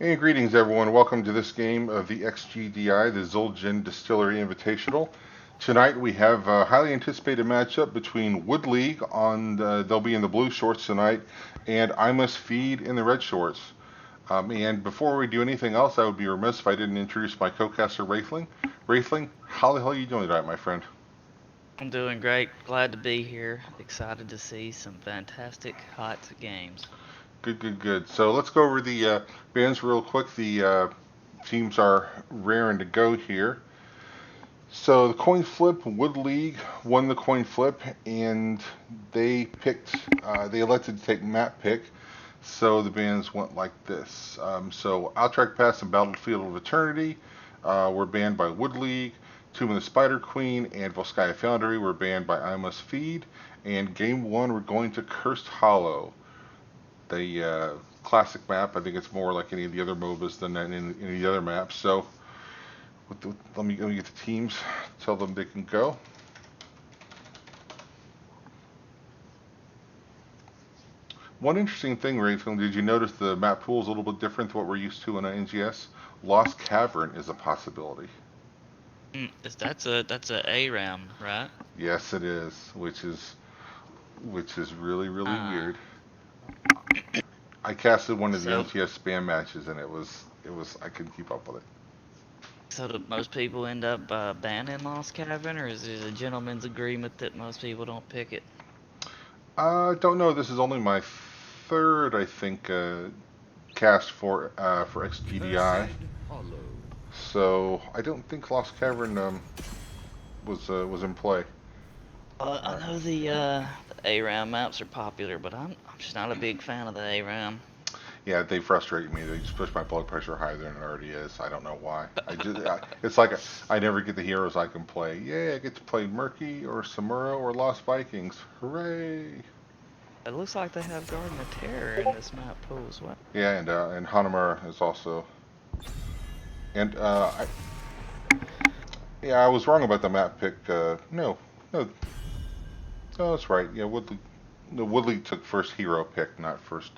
Hey, greetings everyone. Welcome to this game of the XGDI, the Zildjian Distillery Invitational. Tonight we have a highly anticipated matchup between Wood League they'll be in the blue shorts tonight, and I Must Feed in the red shorts. And before we do anything else, I would be remiss if I didn't introduce my co-caster Wraithling. Wraithling, how the hell are you doing tonight, my friend? I'm doing great. Glad to be here. Excited to see some fantastic hot games. Good, good, good. So let's go over the bands real quick. The teams are raring to go here. So the coin flip, Wood League won the coin flip, and they elected to take map pick. So the bands went like this. So Outtrack Pass and Battlefield of Eternity were banned by Wood League. Tomb of the Spider Queen and Volskaya Foundry were banned by I Must Feed. And Game 1, we're going to Cursed Hollow. The classic map, I think it's more like any of the other MOBAs than any of the other maps. So let me get the teams, tell them they can go. One interesting thing, Rayfield, did you notice the map pool is a little bit different to what we're used to in NGS? Lost Cavern is a possibility. That's a ARAM, right? Yes, it is, which is really really Uh, weird. I casted one of the so NGS spam matches and it was I couldn't keep up with it. so do most people end up banning Lost Cavern, or is it a gentleman's agreement that most people don't pick it? I don't know. This is only my third, I think, cast for XGDI. So I don't think Lost Cavern was in play. I Uh, know the ARAM maps are popular, but I'm just not a big fan of the ARAM. yeah, they frustrate me. They just push my blood pressure higher than it already is. I don't know why. It's like I never get the heroes I can play. Yeah, I get to play Murky or Samura or Lost Vikings. Hooray! It looks like they have Garden of Terror in this map pool as well. Yeah, and Hanamura is also. And yeah, I was wrong about the map pick. No, no, that's right. Yeah, Woodley took first hero pick, not first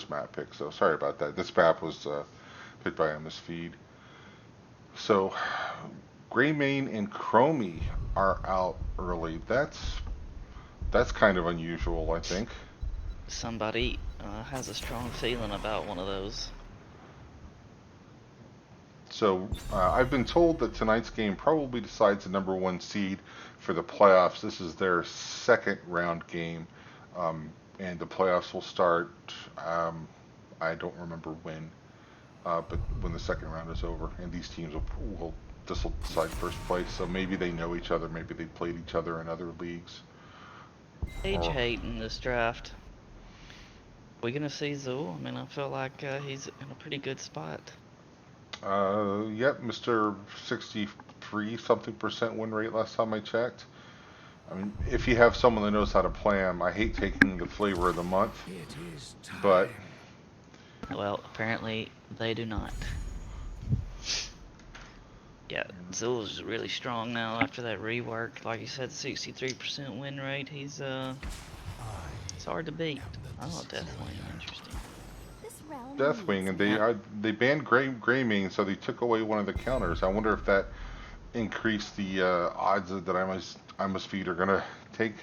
map pick. So sorry about that. This map was picked by MS Feed. So Greymane and Chromie are out early. That's kind of unusual, I think. Somebody has a strong feeling about one of those. So I've been told that tonight's game probably decides the number one seed for the playoffs. This is their second round game, and the playoffs will start. Um, I don't remember when, but when the second round is over, and these teams will this will decide first place. So maybe they know each other. Maybe they played each other in other leagues. Age Or hate in this draft. We gonna see Zool? I mean, I feel like he's in a pretty good spot. yep, Mr. 63 something percent win rate last time I checked. I mean, if you have someone that knows how to play them, I hate taking the flavor of the month, but Well, apparently they do not. Yeah, Zool's really strong now after that rework. Like you said, 63% win rate. It's hard to beat. Oh, Deathwing, interesting. Deathwing, and Yeah, they banned Greymane, so they took away one of the counters. I wonder if that increased the odds that I must feed are gonna take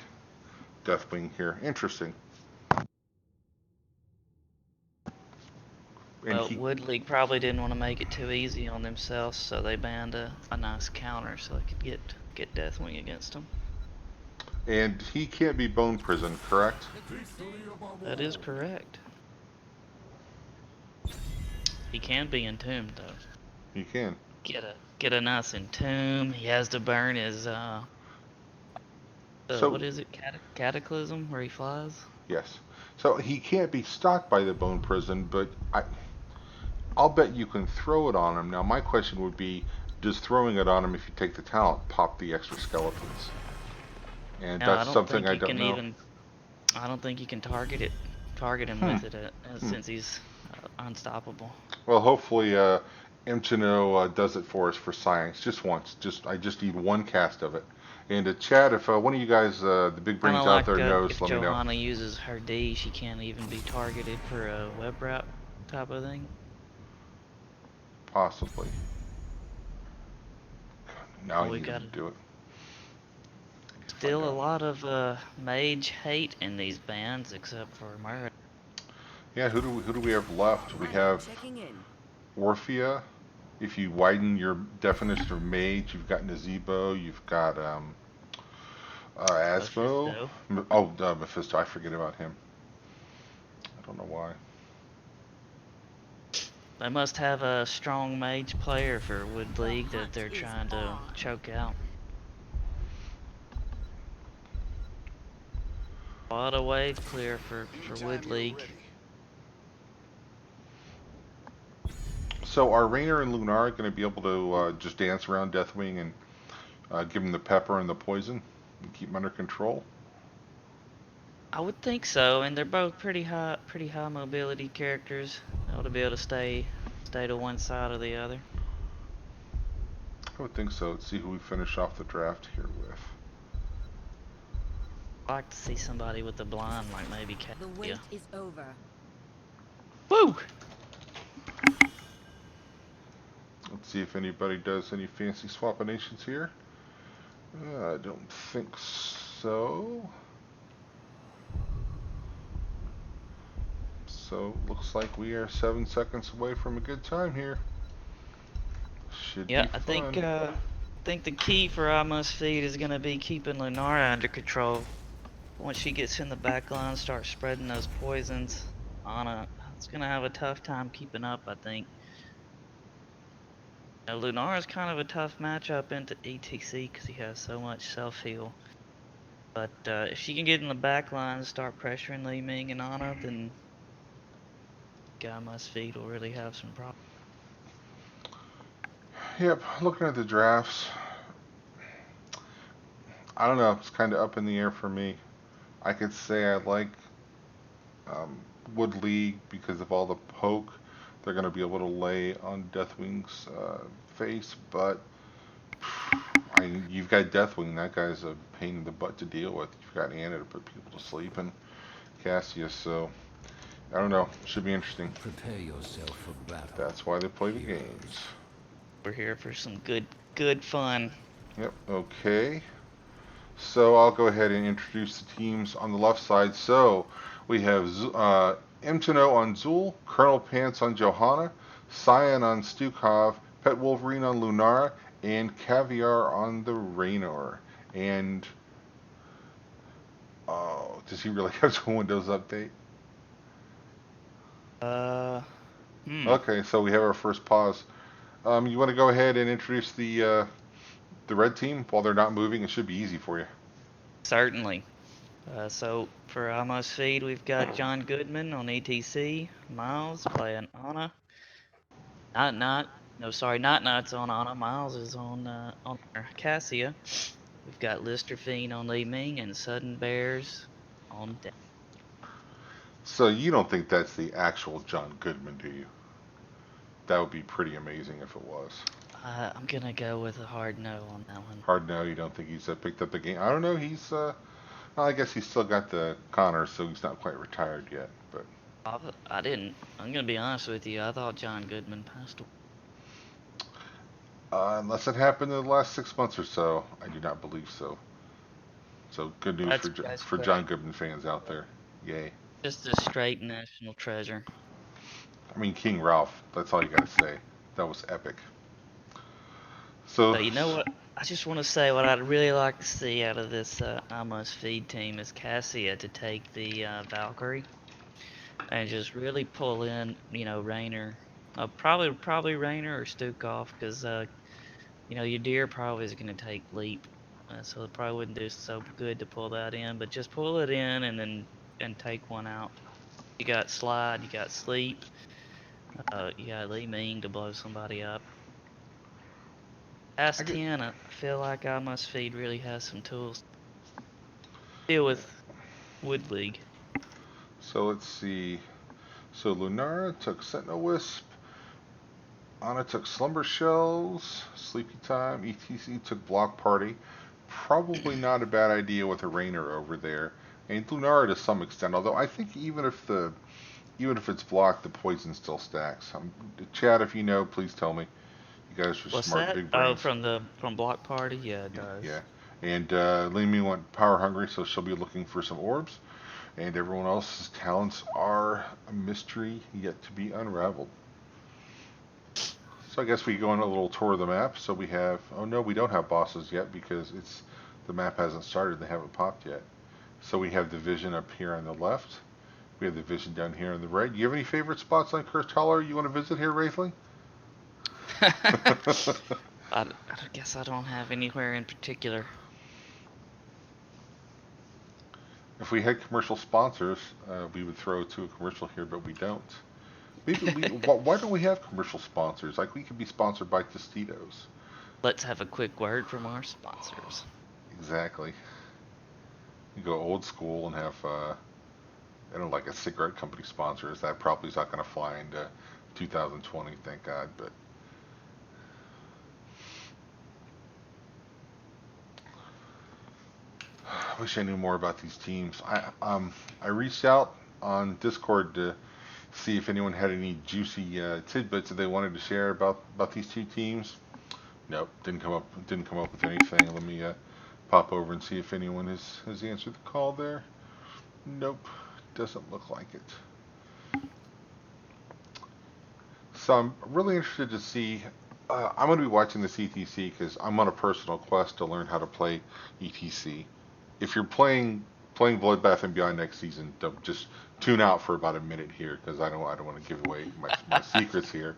Deathwing here. Interesting. And well, Wood League probably didn't want to make it too easy on themselves, so they banned a nice counter so they could get Deathwing against them. he can't be Bone Prison, correct? That is correct. He can be entombed though. He can. Get a nice entomb. He has to burn his So what is it? Cataclysm where he flies. yes. So he can't be stopped by the Bone Prison, but I'll bet you can throw it on him. Now my question would be, does throwing it on him, if you take the talent, pop the extra skeletons? And Now that's something I don't know. I don't think you can target him Hmm. with it Hmm. since he's unstoppable. Well, hopefully, Imchino does it for us for science just once. I just need one cast of it. And Chad, if one of you guys, the big Kind of brains out like there, knows, if let me know. Johanna uses her D, she can't even be targeted for a web route type of thing. Possibly. Now Oh, I we need him got to do it. I need to find still a out. lot of mage hate in these bands, except for Murray. Yeah, who do we have left? We have Checking in. Orphea. If you widen your definition of mage, you've got Nazebo, you've got Asmo. Mephisto. Oh, Mephisto. I forget about him. I don't know why. They must have a strong mage player for Wood The League that hunt they're is trying to on. choke out. A lot of wave clear for Wood League. So are Raynor and Lunar going to be able to just dance around Deathwing and give him the pepper and the poison and keep him under control? I would think so, and they're both pretty high mobility characters. They ought to be able to stay to one side or the other. I would think so. Let's see who we finish off the draft here with. I'd like to see somebody with a blind, like maybe The wait Cassia. is over. Woo! Let's see if anybody does any fancy swapinations here. I don't think so. So looks like we are 7 seconds away from a good time here. Should Yeah, be I fun. think the key for I Must Feed is gonna be keeping Lunara under control. Once she gets in the back line, start spreading those poisons, Anna, it's gonna have a tough time keeping up, I think. Now, Lunara's kind of a tough matchup into ETC because he has so much self-heal. But if she can get in the back line and start pressuring Li Ming and Anna, then Guy Must Feed will really have some problems. Yep, looking at the drafts, I don't know. It's kind of up in the air for me. I could say I like um, Wood League because of all the poke they're going to be able to lay on Deathwing's face, but you've got Deathwing. That guy's a pain in the butt to deal with. You've got Anna to put people to sleep, and Cassius. So I don't know. Should be interesting. Prepare yourself for battle. That's why they play the games. We're here for some good fun. Yep. Okay. So I'll go ahead and introduce the teams on the left side. So we have Imtano on Zul, Colonel Pants on Johanna, Cyan on Stukov, Pet Wolverine on Lunara, and Caviar on the Raynor. And oh, does he really have a Windows update? Uh, hmm. Okay, so we have our first pause. You want to go ahead and introduce the red team while they're not moving? It should be easy for you. Certainly. So for I Must Feed, we've got John Goodman on ETC, Miles playing Anna. Not Nut's on Anna. Miles is on Cassia. We've got Lister Fiend on Li Ming and Sudden Bears on deck. So you don't think that's the actual John Goodman, do you? That would be pretty amazing if it was. I'm gonna go with a hard no on that one. Hard no, you don't think he's picked up the game. I don't know. Well, I guess he's still got the Connors, so he's not quite retired yet. But I didn't. I'm gonna be honest with you. I thought John Goodman passed away. unless it happened in the last 6 months or so, I do not believe so. So good news That's for John correct. Goodman fans out there. Yay! Just a straight national treasure. I mean, King Ralph. That's all you gotta say. That was epic. So, But you know what? I just want to say what I'd really like to see out of this I Must Feed team is Cassia to take the Valkyrie and just really pull in, Raynor. Probably Raynor or Stukov because, your deer probably is going to take leap. So it probably wouldn't do so good to pull that in, but just pull it in and take one out. You got Slide, you got Sleep, you got Li Ming to blow somebody up. I Past get 10, I feel like I Must Feed really has some tools to deal with Wood League. so. Let's see. So Lunara took Sentinel Wisp. Anna took Slumber Shells, Sleepy Time, ETC took Block Party. Probably not a bad idea with a Rainer over there. And Lunara to some extent, although I think even if the even if it's blocked, the poison still stacks. Chad, if you know, please tell me. You guys are What's smart, that? big Oh, brains. from Block Party? Yeah, it Yeah, does. yeah. And Lamy went power hungry, so she'll be looking for some orbs. And everyone else's talents are a mystery yet to be unraveled. So I guess we go on a little tour of the map. So we have, oh no, we don't have bosses yet because the map hasn't started. They haven't popped yet. So we have the vision up here on the left. We have the vision down here on the right. Do you have any favorite spots on Cursed Hollow you want to visit here, Wraithling? I guess I don't have anywhere in particular. If we had commercial sponsors, we would throw to a commercial here, but we don't. Maybe why don't we have commercial sponsors? Like we could be sponsored by Tostitos. Let's have a quick word from our sponsors. Exactly. You go old school and have, I don't know, like a cigarette company sponsor us. That probably is not going to fly into 2020, thank God. But I wish I knew more about these teams. I reached out on Discord to see if anyone had any juicy tidbits that they wanted to share about these two teams. Nope, didn't come up with anything. Let me pop over and see if anyone has answered the call there. Nope, doesn't look like it. So I'm really interested to see. I'm going to be watching this ETC because I'm on a personal quest to learn how to play ETC. If you're playing Bloodbath and Beyond next season, don't just tune out for about a minute here because I don't want to give away my secrets here.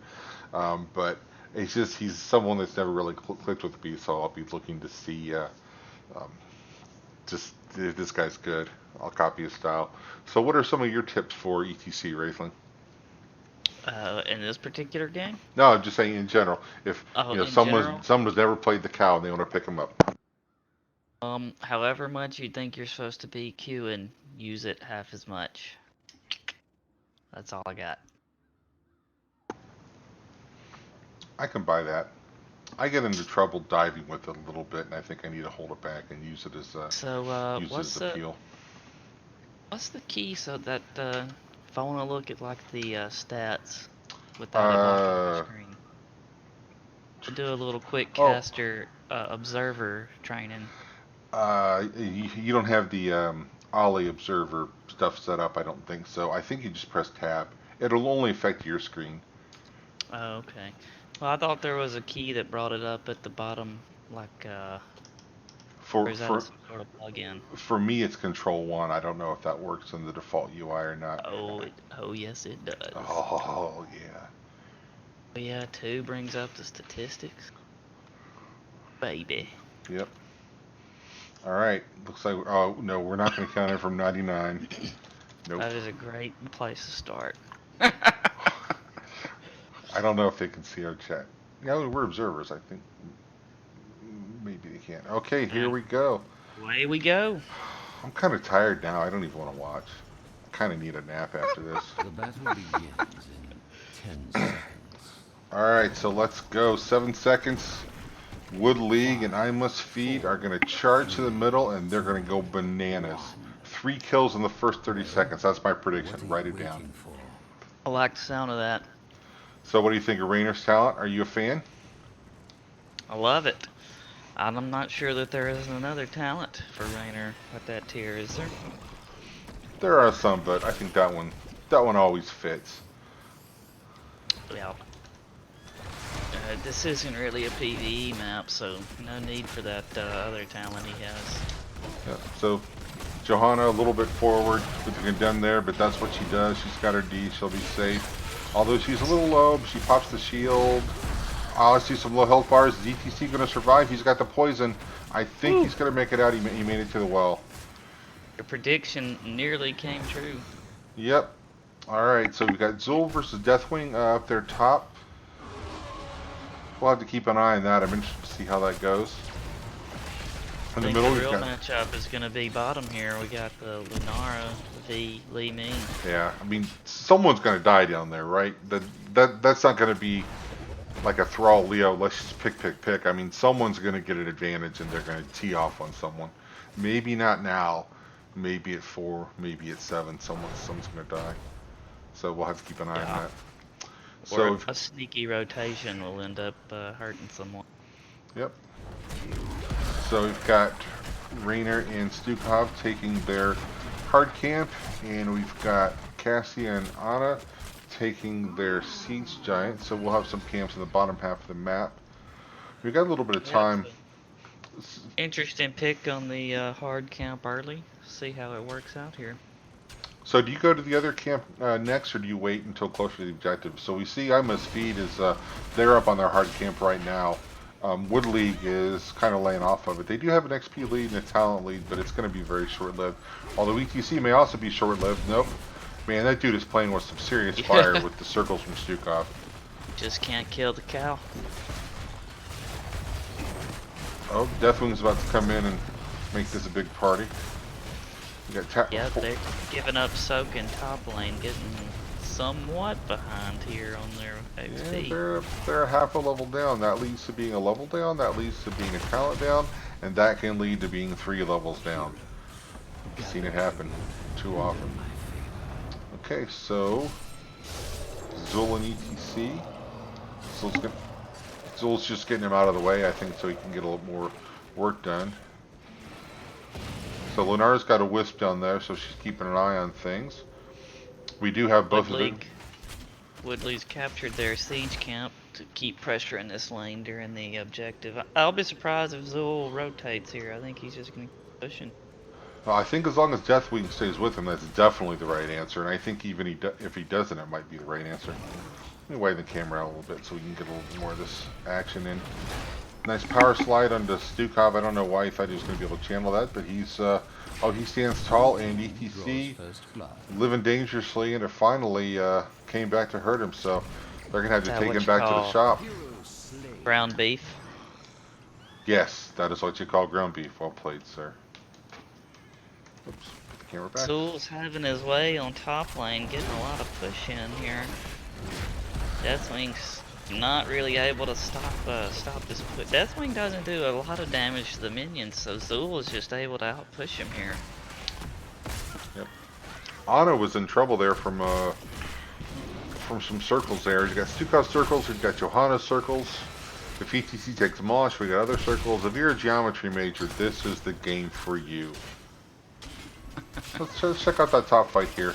But it's just he's someone that's never really clicked with me, so I'll be looking to see um, just if this guy's good. I'll copy his style. So what are some of your tips for ETC, Wraithling? In this particular game? No, I'm just saying in general. If Oh, you know in general? someone's never played the cow and they want to pick him up. However much you think you're supposed to be queuing, use it half as much. That's all I got. I can buy that. I get into trouble diving with it a little bit, and I think I need to hold it back and So, use it as appeal. what's the key so that, if I want to look at, like, the, stats without it blocking my Uh screen? I'll do a little quick oh caster, observer training. you don't have the Ollie observer stuff set up. I don't think so. I think you just press tab. It'll only affect your screen. Oh, okay. Well, I thought there was a key that brought it up at the bottom, like, or For is that a for some sort of plug-in? for me, it's Control One. I don't know if that works in the default UI or not. Oh, yes, it does. Oh yeah. Oh, yeah, 2 brings up the statistics. Baby. Yep. All right. Looks like oh no, we're not going to count it from 99. Nope. That is a great place to start. I don't know if they can see our chat. Yeah, we're observers. I think maybe they can. Okay, here And we go. away we go. I'm kind of tired now. I don't even want to watch. I kind of need a nap after this. The battle begins in 10 seconds. All right, so let's go. 7 seconds. Wood League and I Must Feed are going to charge to the middle, and they're going to go bananas. 3 kills in the first 30 seconds. That's my prediction. What are Write you it down. waiting for? I like the sound of that. So, what do you think of Rainer's talent? Are you a fan? I love it. I'm not sure that there isn't another talent for Rainer at that tier, is there? There are some, but I think that one always fits. Well, this isn't really a PvE map, so no need for that other talent he has. Yeah. So, Johanna a little bit forward with the condemn there, but that's what she does. She's got her D. She'll be safe. Although she's a little low, but she pops the shield. I see some low health bars. Is ETC going to survive? He's got the poison. I think he's going to make it out. He made it to the well. Your prediction nearly came true. Yep. Alright, so we've got Zul versus Deathwing up there top. We'll have to keep an eye on that. I'm interested to see how that goes. In the middle, The we've real got... matchup is going to be bottom here. We got the Lunara v. Lee Min. Yeah, I mean, someone's going to die down there, right? That's not going to be like a Thrall Leo, let's just pick. I mean, someone's going to get an advantage and they're going to tee off on someone. Maybe not now. Maybe at 4, maybe at 7, someone's going to die. So we'll have to keep an eye on Yeah. that. Or So, a sneaky rotation will end up hurting someone. yep. So we've got Raynor and Stukov taking their hard camp, and we've got Cassia and Anna taking their siege giant. So we'll have some camps in the bottom half of the map. We've got a little bit of Yep. time. Interesting pick on the hard camp early. See how it works out here. So do you go to the other camp next, or do you wait until closer to the objective? So we see I Must Feed is they're up on their hard camp right now. Wood League is kind of laying off of it. They do have an XP lead and a talent lead, but it's going to be very short-lived. Although ETC may also be short-lived. Nope. Man, that dude is playing with some serious fire with the circles from Stukov. Just can't kill the cow. Oh, Deathwing's about to come in and make this a big party. We got Yep, they're giving up soak in top lane, getting somewhat behind here on their XP. Yeah, they're half a level down. That leads to being a level down. That leads to being a talent down, and that can lead to being 3 levels down. I've seen it happen too often. Okay, so Zul and ETC. Zul's just getting him out of the way, I think, so he can get a little more work done. So Lunara's got a wisp down there, so she's keeping an eye on things. We do have both of them. Woodley's captured their siege camp to keep pressuring this lane during the objective. I'll be surprised if Zul rotates here. I think he's just going to keep pushing. Well, I think as long as Deathwing stays with him, that's definitely the right answer. And I think even if he doesn't, it might be the right answer. Let me wave the camera out a little bit so we can get a little more of this action in. Nice power slide onto Stukov. I don't know why he thought he was going to be able to channel that, but he's, oh, he stands tall, and ETC living dangerously, and it finally came back to hurt him, so they're going to have to take him back to the shop. Ground beef? Yes, that is what you call ground beef. Well played, sir. Oops, put the camera back. Zul's having his way on top lane, getting a lot of push in here. Deathwing's not really able to stop this push. Deathwing doesn't do a lot of damage to the minions, so Zul is just able to outpush him here. Yep. Anna was in trouble there from some circles there. You got Stukov circles, you've got Johanna's circles. If ETC takes Mosh, we got other circles. If you're a geometry major, this is the game for you. Let's check out that top fight here.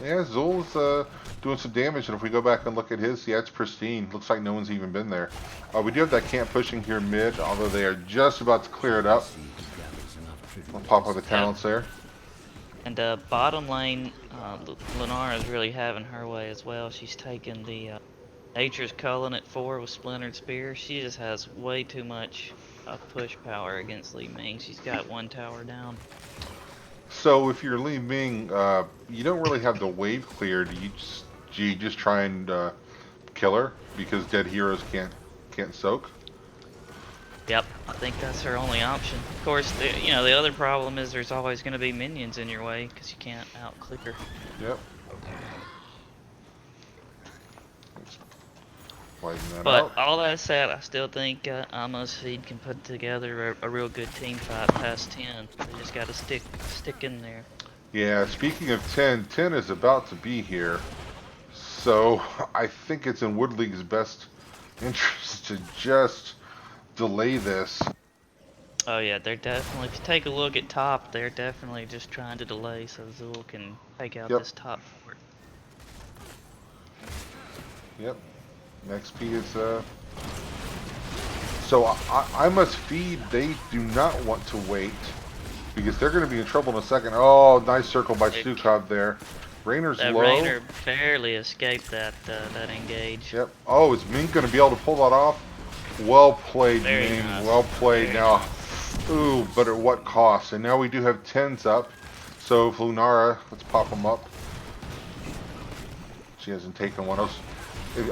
Yeah, Zul's doing some damage, and if we go back and look at his, yeah, it's pristine. Looks like no one's even been there. We do have that camp pushing here mid, although they are just about to clear it up. I'll pop up the talents there. And bottom lane, Lunara is really having her way as well. She's taken the Nature's Culling at 4 with Splintered Spear. She just has way too much push power against Li Ming. She's got 1 tower down. So if you're Li Ming, you don't really have the wave cleared. Do you just try and kill her because dead heroes can't soak? Yep, I think that's her only option. Of course, the other problem is there's always going to be minions in your way because you can't out-click her. Yep. Widen that But out. all that said, I still think Amos Feed can put together a real good team fight past 10. They just got to stick in there. Yeah, speaking of 10, 10 is about to be here. So I think it's in Wood League's best interest to just delay this. Oh yeah, they're definitely, if you take a look at top, they're definitely just trying to delay so Zul can take out this top fort. Yep. XP is, so I Must Feed, they do not want to wait because they're going to be in trouble in a second. Oh, nice circle by Stukov there. Raynor's low. Raynor barely escaped that engage. Yep. Oh, is Ming going to be able to pull that off? Well played, Very Ming. nice. Well played. Very Now, nice. ooh, but at what cost? And now we do have 10s up. So if Lunara, let's pop them up. She hasn't taken one else.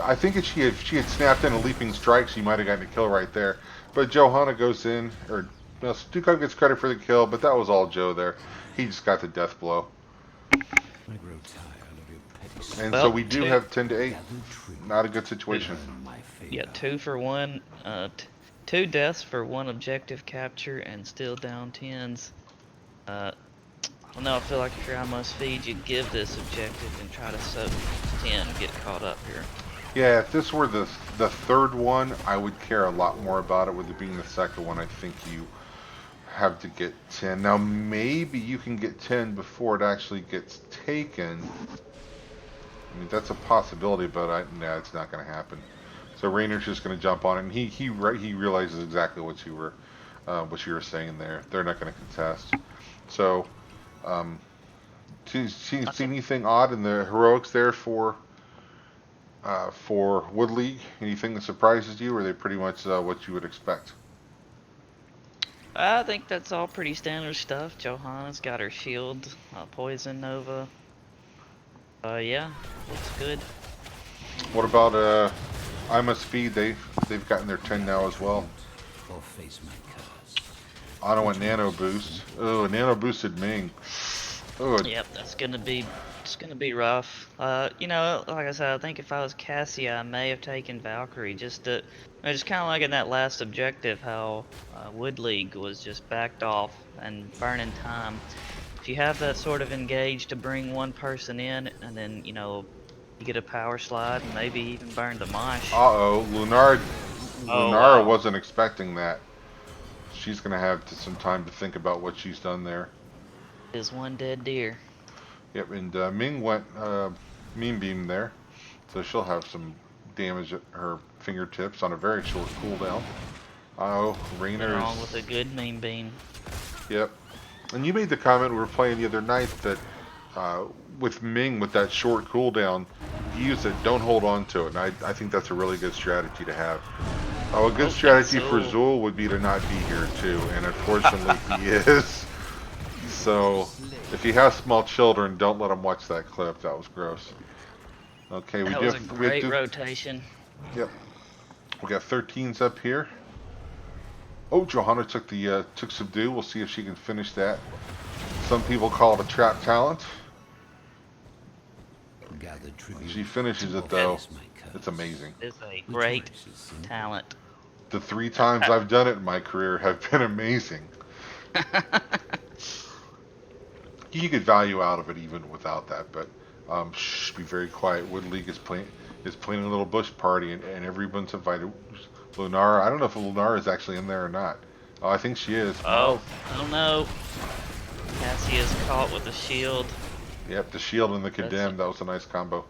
I think if she had snapped in a leaping strike, she might have gotten a kill right there. But Johanna goes in, or well, Stukov gets credit for the kill, but that was all Joe there. He just got the death blow. And Well, so we do have 10 to 8. Not a good situation. Yeah, 2 for 1. 2 deaths for 1 objective capture and still down 10s. I don't know, I feel like if you're almost feed, you'd give this objective and try to soak 10 and get caught up here. Yeah, if this were the third one, I would care a lot more about it. With it being the second one, I think you have to get 10. Now, maybe you can get 10 before it actually gets taken. I mean, that's a possibility, but no, it's not going to happen. So Rainer's just going to jump on it, and he realizes exactly what you were saying there. They're not going to contest. So, see anything odd in the heroics there for Wood League? Anything that surprises you, or are they pretty much what you would expect? I think that's all pretty standard stuff. Johanna's got her shield, Poison Nova. Yeah, looks good. What about I Must Feed? They've gotten their 10 now as well. Or face my curse. Auto and Nano Boost. Oh, a Nano Boosted Ming. Oh, Yep, it's gonna be rough. You know, like I said, I think if I was Cassia, I may have taken Valkyrie just kind of like in that last objective, how Wood League was just backed off and burning time. If you have that sort of engage to bring one person in, and then you know you get a power slide, and maybe even burn the Mosh. uh-oh. Lunara Wow. wasn't expecting that. She's going to have some time to think about what she's done there. Is one dead deer. Yep, and Ming went Mean Beam there. So she'll have some damage at her fingertips on a very short cooldown. Oh, Rainer's... Wrong with a good Mean Beam. Yep. And you made the comment we were playing the other night that with Ming, with that short cooldown, use it, don't hold on to it. And I think that's a really good strategy to have. A good strategy for Zul would be to not be here too, and unfortunately he is. So, if you have small children, don't let them watch that clip. That was gross. Okay, That was a great rotation. Yep. We got 13s up here. Oh, Johanna took Subdue. We'll see if she can finish that. Some people call it a trap talent. She finishes it though. It's amazing. It's a great talent. The 3 times I've done it in my career have been amazing. You get value out of it even without that, but shh, be very quiet. Wood League is playing a little bush party, and everyone's invited. Lunara, I don't know if Lunara is actually in there or not. Oh, I think she is. Oh, I don't know. Cassia's caught with a shield. Yep, the shield and the condemn. That was a nice combo.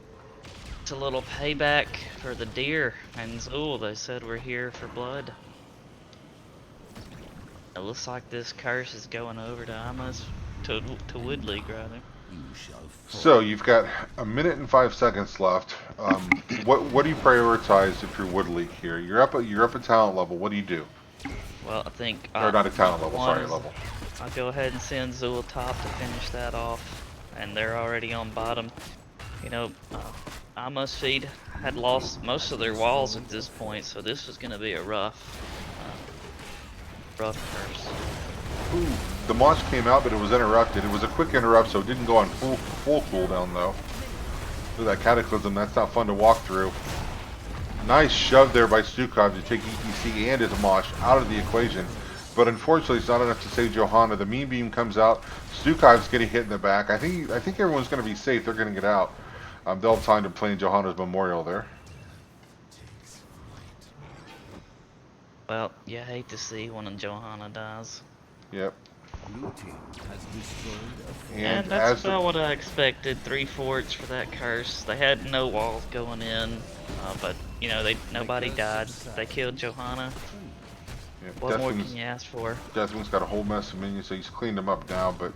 It's a little payback for the deer and Zul. They said we're here for blood. It looks like this curse is going over to Amos, to Wood League rather. So you've got a minute and 5 seconds left. What do you prioritize if you're Wood League here? You're up at talent level. What do you do? Well, I think or not at talent level. Sorry, level. I'll go ahead and send Zul top to finish that off, and they're already on bottom. You know, Amos Feed had lost most of their walls at this point, so this was going to be a rough curse. Ooh, the launch came out, but it was interrupted. It was a quick interrupt, so it didn't go on full cooldown though. Look at that Cataclysm. That's not fun to walk through. Nice shove there by Stukov to take ETC and his Mosh out of the equation. But unfortunately, it's not enough to save Johanna. The Mean Beam comes out. Stukov's getting hit in the back. I think everyone's going to be safe. They're going to get out. They'll have time to play in Johanna's memorial there. Well, you hate to see when Johanna dies. Yep. And that's about what I expected. 3 forts for that curse. They had no walls going in, but you know nobody died. They killed Johanna. Yep. What more can you ask for? Deathwing's got a whole mess of minions, so he's cleaned them up now. But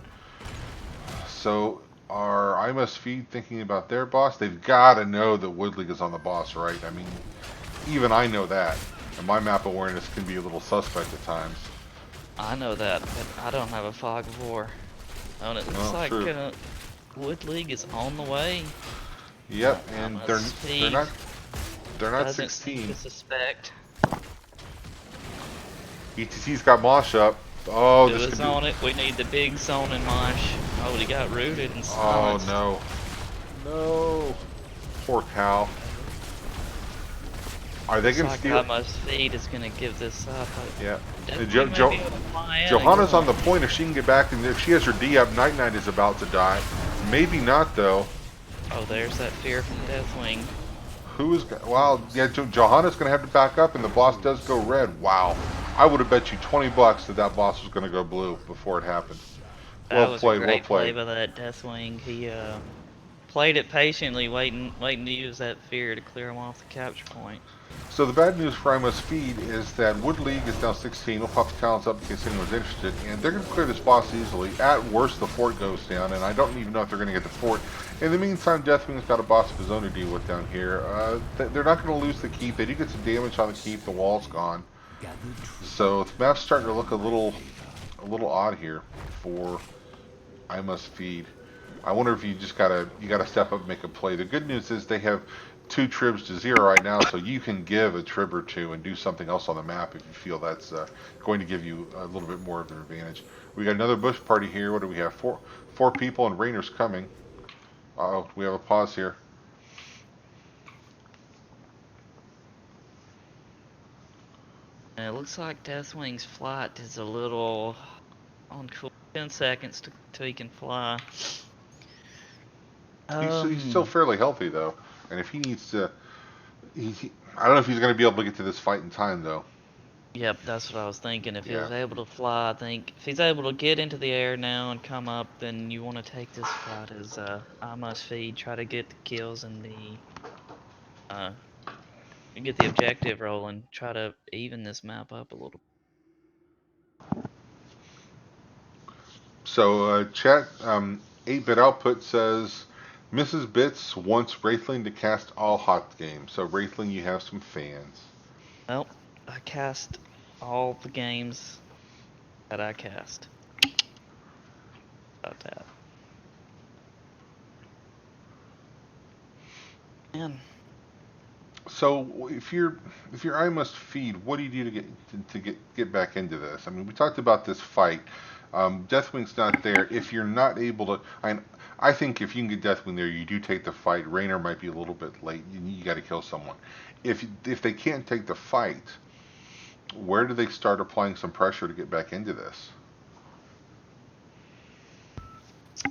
so are I Must Feed thinking about their boss? They've got to know that Wood League is on the boss, right? I mean, even I know that, and my map awareness can be a little suspect at times. I know that, but I don't have a fog of war. And it looks like Wood League is on the way. Yep, and they're not 16. To suspect. ETC's got Mosh up. Oh, this could be... on it. We need the big zone and Mosh. Oh, he got rooted and silenced. Oh no, no, poor cow. Are they Looks going to like steal? I must feed is gonna give this up. Yeah. Definitely may be able to fly in and Johanna's go on the him. point if she can get back, and if she has her D up, Night Knight is about to die. Maybe not though. Oh, there's that fear from Deathwing. Who is? Wow, yeah, Johanna's going to have to back up, and the boss does go red. Wow, I would have bet you $20 that that boss was going to go blue before it happened. That Well was a played, well great play played. by that Deathwing. He played it patiently, waiting to use that fear to clear him off the capture point. So the bad news for I Must Feed is that Wood League is now 16. We'll pop the talents up in case anyone's interested, and they're going to clear this boss easily. At worst, the fort goes down, and I don't even know if they're going to get the fort. In the meantime, Deathwing's got a boss of his own to deal with down here. They're not going to lose the keep. They do get some damage on the keep. The wall's gone. Gather true So the map's starting to look a little odd here for I Must Feed. I wonder if you gotta step up and make a play. The good news is they have 2 tribs to 0 right now, so you can give a trib or two and do something else on the map if you feel that's going to give you a little bit more of an advantage. We got another bush party here. What do we have? Four people and Rainer's coming. Uh oh, we have a pause here. And it looks like Deathwing's flight is a little on cool. 10 seconds till he can fly. He's still fairly healthy though, and if he needs to, I don't know if he's going to be able to get to this fight in time though. Yep, that's what I was thinking. If he Yeah. was able to fly, I think if he's able to get into the air now and come up, then you want to take this fight as I must feed, try to get the kills and the uh get the objective rolling, try to even this map up a little. So, chat, 8-bit output says Mrs. Bits wants Wraithling to cast all hot games. So, Wraithling, you have some fans. Well, I cast all the games that I cast. About that. Man, So, if you're I Must Feed, what do you do to get back into this? I mean, we talked about this fight. Deathwing's not there. If you're not able to, I think if you can get Deathwing there, you do take the fight. Raynor might be a little bit late. You got to kill someone. If they can't take the fight, where do they start applying some pressure to get back into this?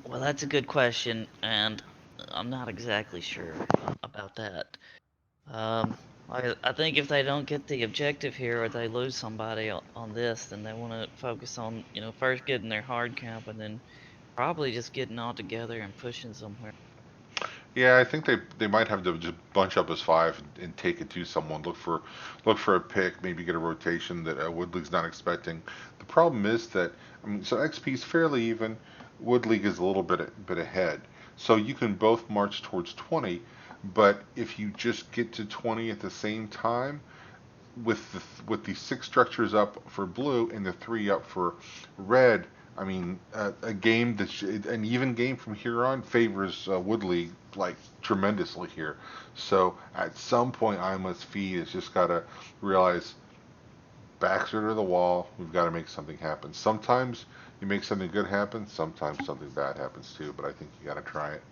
well, that's a good question, and I'm not exactly sure about that. Um, I think if they don't get the objective here or they lose somebody on this, then they want to focus on, first getting their hard camp and then probably just getting all together and pushing somewhere. Yeah, I think they might have to just bunch up as five and take it to someone. Look for a pick, maybe get a rotation that Woodley's not expecting. The problem is that I mean, so XP's fairly even. Woodley is a little bit ahead, so you can both march towards 20. But if you just get to 20 at the same time, with the 6 structures up for blue and the 3 up for red, I mean, a game that's an even game from here on favors Woodley like tremendously here. So at some point, I Must Feed has just got to realize backs are to the wall. We've got to make something happen. Sometimes you make something good happen. Sometimes something bad happens too. But I think you got to try it.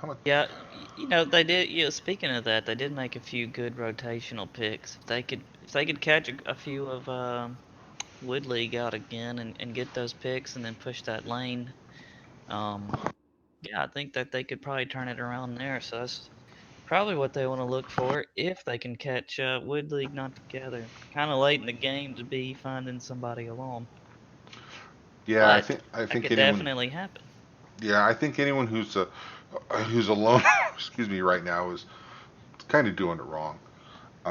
How much? Yeah, they did. Speaking of that, they did make a few good rotational picks. If they could catch a few of Wood League out again and get those picks and then push that lane, um, yeah, I think that they could probably turn it around there. So that's probably what they want to look for if they can catch Wood League not together. Kind of late in the game to be finding somebody alone, Yeah, I but think I that think could anyone. definitely happen. Yeah, I think anyone who's alone, excuse me, right now is kind of doing it wrong.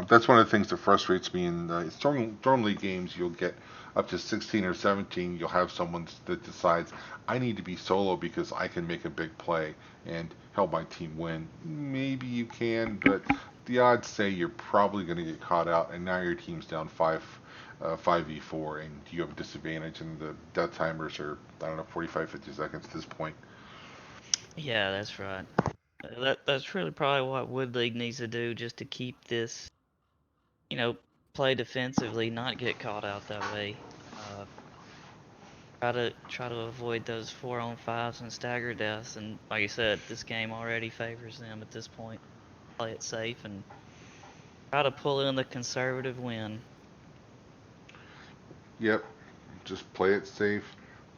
That's one of the things that frustrates me in Storm League games. You'll get up to 16 or 17. You'll have someone that decides, I need to be solo because I can make a big play and help my team win. Maybe you can, but the odds say you're probably going to get caught out, and now your team's down 5v4, and you have a disadvantage, and the death timers are, I don't know, 45, 50 seconds at this point. Yeah, that's right. That's really probably what Wood League needs to do just to keep this, you know, play defensively, not get caught out that way. Uh, try to avoid those 4-on-5s and stagger deaths. And like you said, this game already favors them at this point. Play it safe and Try to pull in the conservative win. Yep. Just play it safe.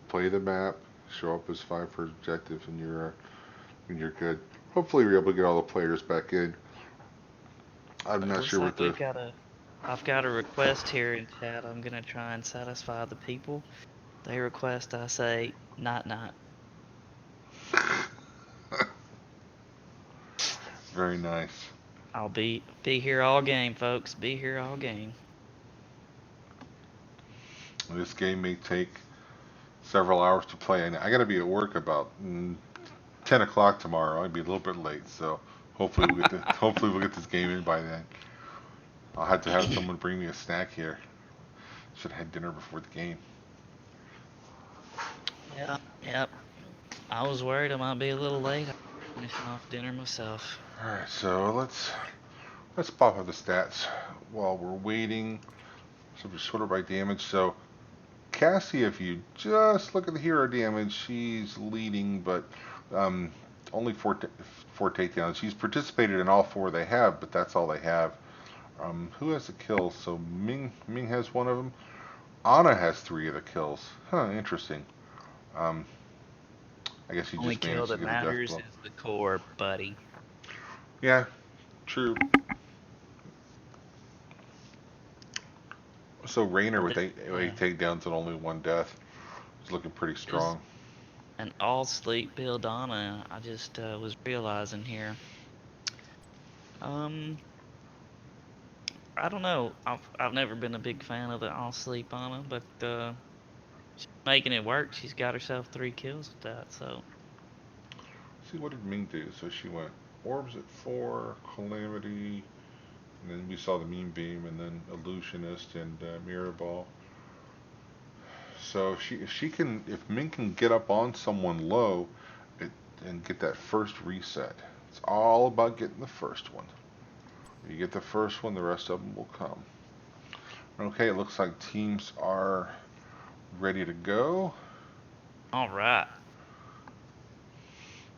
Play the map. Show up as 5 for objective, and you're good. Hopefully, we're able to get all the players back in. I'm It not looks sure what like the. I've got a request here in chat. I'm gonna try and satisfy the people. They request I say night night. Very nice. I'll be here all game, folks. Be here all game. This game may take several hours to play, and I got to be at work about 10 o'clock tomorrow. I'd be a little bit late, so hopefully we'll get this game in by then. I'll have to have someone bring me a snack here. Should have had dinner before the game. Yeah, yep. I was worried I might be a little late. I'm finishing off dinner myself. All right, so let's pop up the stats while we're waiting. So we sort by damage. So Cassie, if you just look at the hero damage, she's leading, but only four takedowns. She's participated in all 4 they have, but that's all they have. Who has the kills? So Ming has one of them. Anna has 3 of the kills. Huh, interesting. I guess he Only just kill managed to that get a death matters blow. is the core, buddy. Yeah, true. So Raynor with 8 takedowns and only 1 death is looking pretty strong. An all sleep build Anna. I just was realizing here. I don't know. I've never been a big fan of the all sleep Anna, but she's making it work. She's got herself 3 kills with that. So. See, what did Ming do? So she went Orbs at 4, Calamity, and then we saw the Beam, and then Illusionist and Mirror Ball. So if Ming can get up on someone low, and get that first reset. It's all about getting the first one. You get the first one, the rest of them will come. Okay, it looks like teams are ready to go. All right.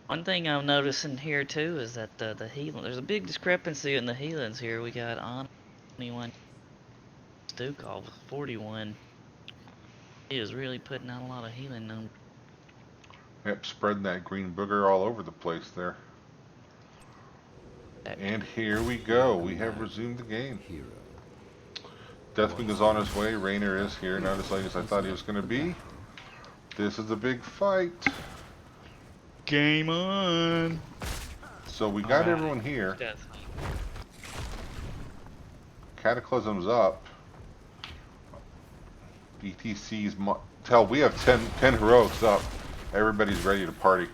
One thing I'm noticing here too is that the healing. There's a big discrepancy in the healings here. We got on 21, Stukov with 41. He is really putting out a lot of healing numbers. Yep, spreading that green booger all over the place there. And here we go. We have resumed the game. Deathwing is on his way. Raynor is here. Not as late as I thought he was going to be. This is a big fight. Game on. So we got everyone here. Cataclysm's up. ETC's... Hell, we have 10 heroics up. Everybody's ready to party.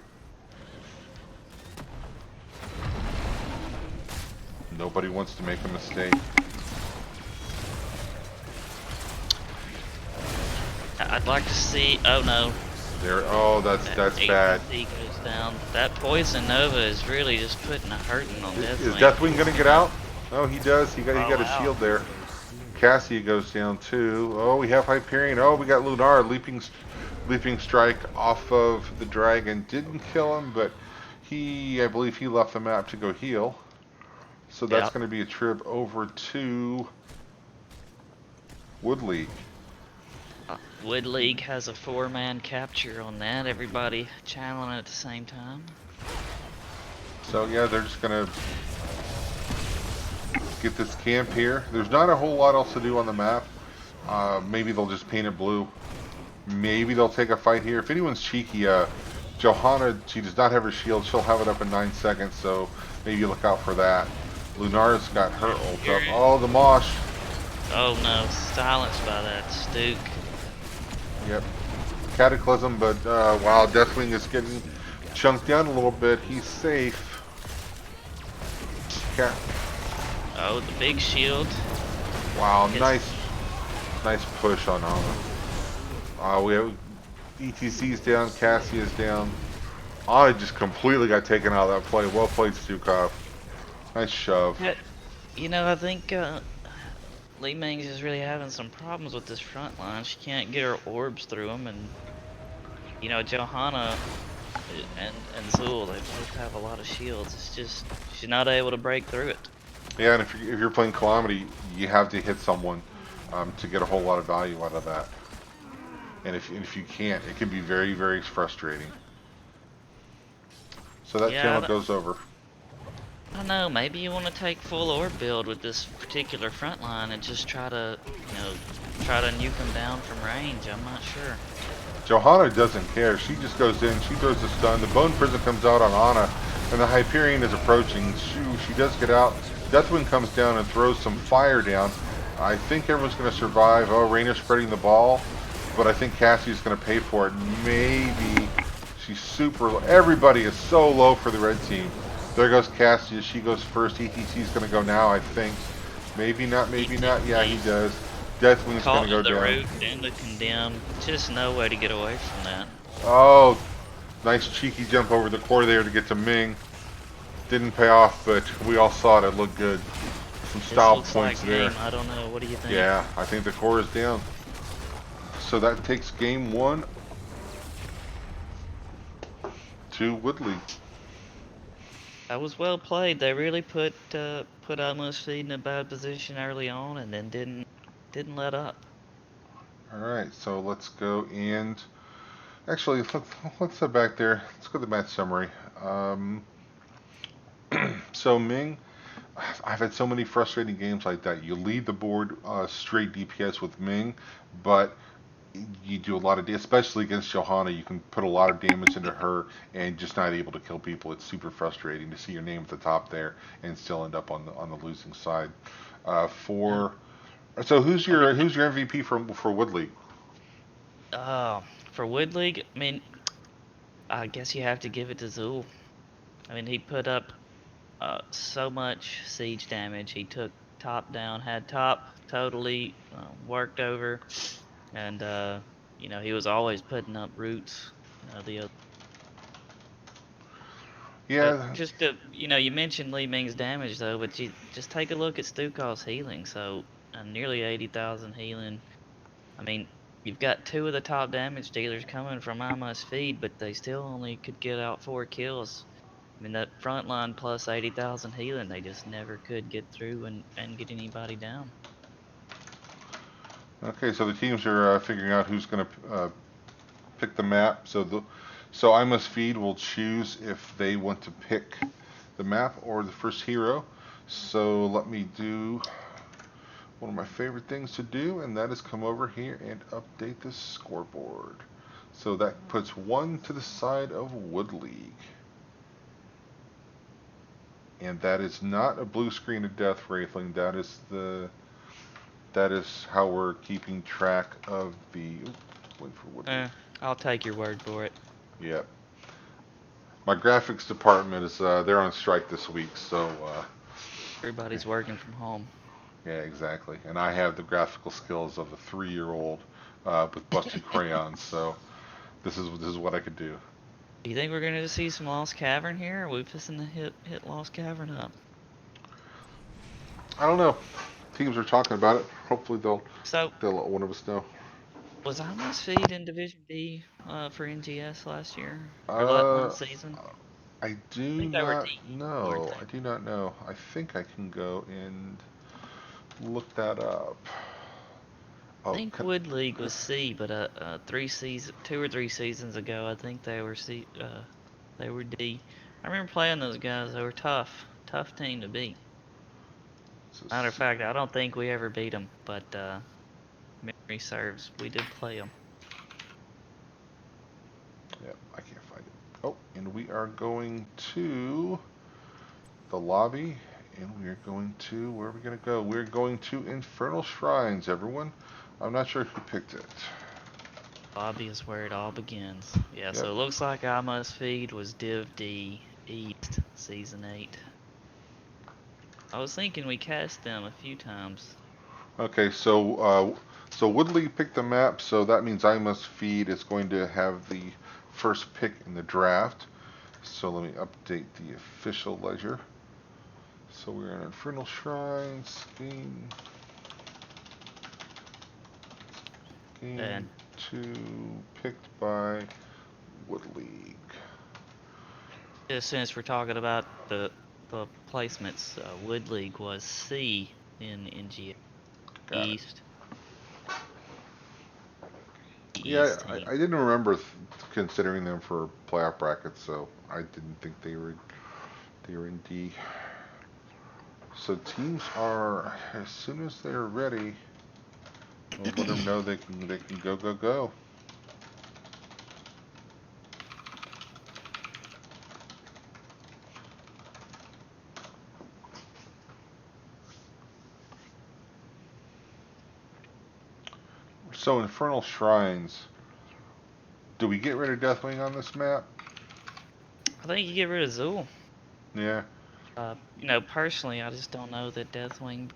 Nobody wants to make a mistake. I'd like to see. Oh no. Oh, that's bad. Goes down. That poison nova is really just putting a hurting on Deathwing. Is Deathwing gonna get out? Oh, he does. He got a shield there. Cassia goes down too. Oh, we have Hyperion. Oh, we got Lunar leaping strike off of the dragon. Didn't kill him, but I believe he left the map to go heal. So that's going to be a trip over to Wood League. Wood League has a 4-man capture on that. Everybody channeling at the same time. So yeah, they're just going to get this camp here. There's not a whole lot else to do on the map. Maybe they'll just paint it blue. Maybe they'll take a fight here. If anyone's cheeky, Johanna, she does not have her shield. She'll have it up in 9 seconds, so maybe look out for that. Lunar's got her ult up. Oh, the Mosh. Oh no, silenced by that Stuk. Yep. Cataclysm, but wow, Deathwing is getting chunked down a little bit. He's safe. Oh, the big shield. Wow, nice push on Anna. We have ETC's down, Cassia's down. I just completely got taken out of that play. Well played, Stukov. Nice shove. You know, I think Li Ming's is really having some problems with this front line. She can't get her orbs through them, and you know, Johanna and Zul, they both have a lot of shields. It's just she's not able to break through it. Yeah, and if you're playing Calamity, you have to hit someone to get a whole lot of value out of that. And if you can't, it can be very, very frustrating. So that Yeah, channel goes over. I don't know. Maybe you want to take full orb build with this particular front line and just try to, try to nuke them down from range. I'm not sure. Johanna doesn't care. She just goes in, she throws the stun. The Bone Prison comes out on Ana, and the Hyperion is approaching. She does get out. Deathwind comes down and throws some fire down. I think everyone's going to survive. Oh, Rainer's spreading the ball, but I think Cassie's going to pay for it. Maybe. She's super low. Everybody is so low for the red team. There goes Cassie. She goes first. ETC's going to go now, I think. Maybe not, maybe not. Yeah, he does. Deathwing's going to Caught go in the down. root and the condemn. Just no way to get away from that. Oh, nice cheeky jump over the core there to get to Ming. Didn't pay off, but we all saw it. It looked good. Some This style looks points like there. game. I don't know. What do you think? Yeah, I think the core is down. So that takes game one to Woodley. That was well played. They really put Almost Feed in a bad position early on, and then didn't let up. All right, so let's go and actually let's head back there. Let's go to the match summary. So Ming, I've had so many frustrating games like that. You lead the board straight DPS with Ming, but you do a lot of, especially against Johanna, you can put a lot of damage into her and just not able to kill people. It's super frustrating to see your name at the top there and still end up on the losing side. Uh, For so I mean, who's your MVP for Woodley? for Wood League, I mean, I guess you have to give it to Zool. I mean, he put up so much siege damage. He took top down, had top totally worked over, and he was always putting up roots. The other, Yeah, just to, you mentioned Li Ming's damage though, but you just take a look at Stukov's healing. So nearly 80,000 healing. I mean, you've got two of the top damage dealers coming from I Must Feed, but they still only could get out 4 kills. I mean, that front line plus 80,000 healing, they just never could get through and get anybody down. okay, so the teams are figuring out who's going to pick the map. So I Must Feed will choose if they want to pick the map or the first hero. So let me do one of my favorite things to do, and that is come over here and update the scoreboard. So that puts one to the side of Wood League. And that is not a blue screen of death, Wraithling. That is how we're keeping track of the wait for Wood League. I'll take your word for it. Yep. My graphics department is they're on strike this week, so Everybody's working from home. yeah, exactly. And I have the graphical skills of a 3-year-old with busted crayons, so this is what I could do. Do you think we're gonna see some Lost Cavern here? Or are we fixing to hit Lost Cavern up? I don't know. Teams are talking about it. Hopefully So, they'll let one of us know. was Almost Feed in Division D for NGS last year? Or Uh, last season? I do I think they were not D, weren't know. they? I do not know. I think I can go and look that up. I Oh, think Wood League was C, but 2 or 3 seasons ago, I think they were C. They were D. I remember playing those guys. They were tough team to beat. Matter of fact, I don't think we ever beat them, but memory serves, we did play them. yeah, I can't find it. Oh, and we are going to the lobby, and we are going to, where are we going to go? We're going to Infernal Shrines, everyone. I'm not sure who picked it. Lobby is where it all begins. Yeah, Yep. so it looks like I Must Feed was Div D East Season 8. I was thinking we cast them a few times. Okay, so Woodley picked the map, so that means I Must Feed is going to have the first pick in the draft. So let me update the official ledger. So we're in Infernal Shrines, game And 2, picked by Wood League. just since we're talking about the the placements. Wood League was C in NGA Got it. East. Yeah, East team. I didn't remember considering them for playoff brackets, so I didn't think they were in D. So teams are, as soon as they're ready, we'll let them know they can go. So Infernal Shrines. Do we get rid of Deathwing on this map? I think you get rid of Zool. Yeah. Personally, I just don't know that Deathwing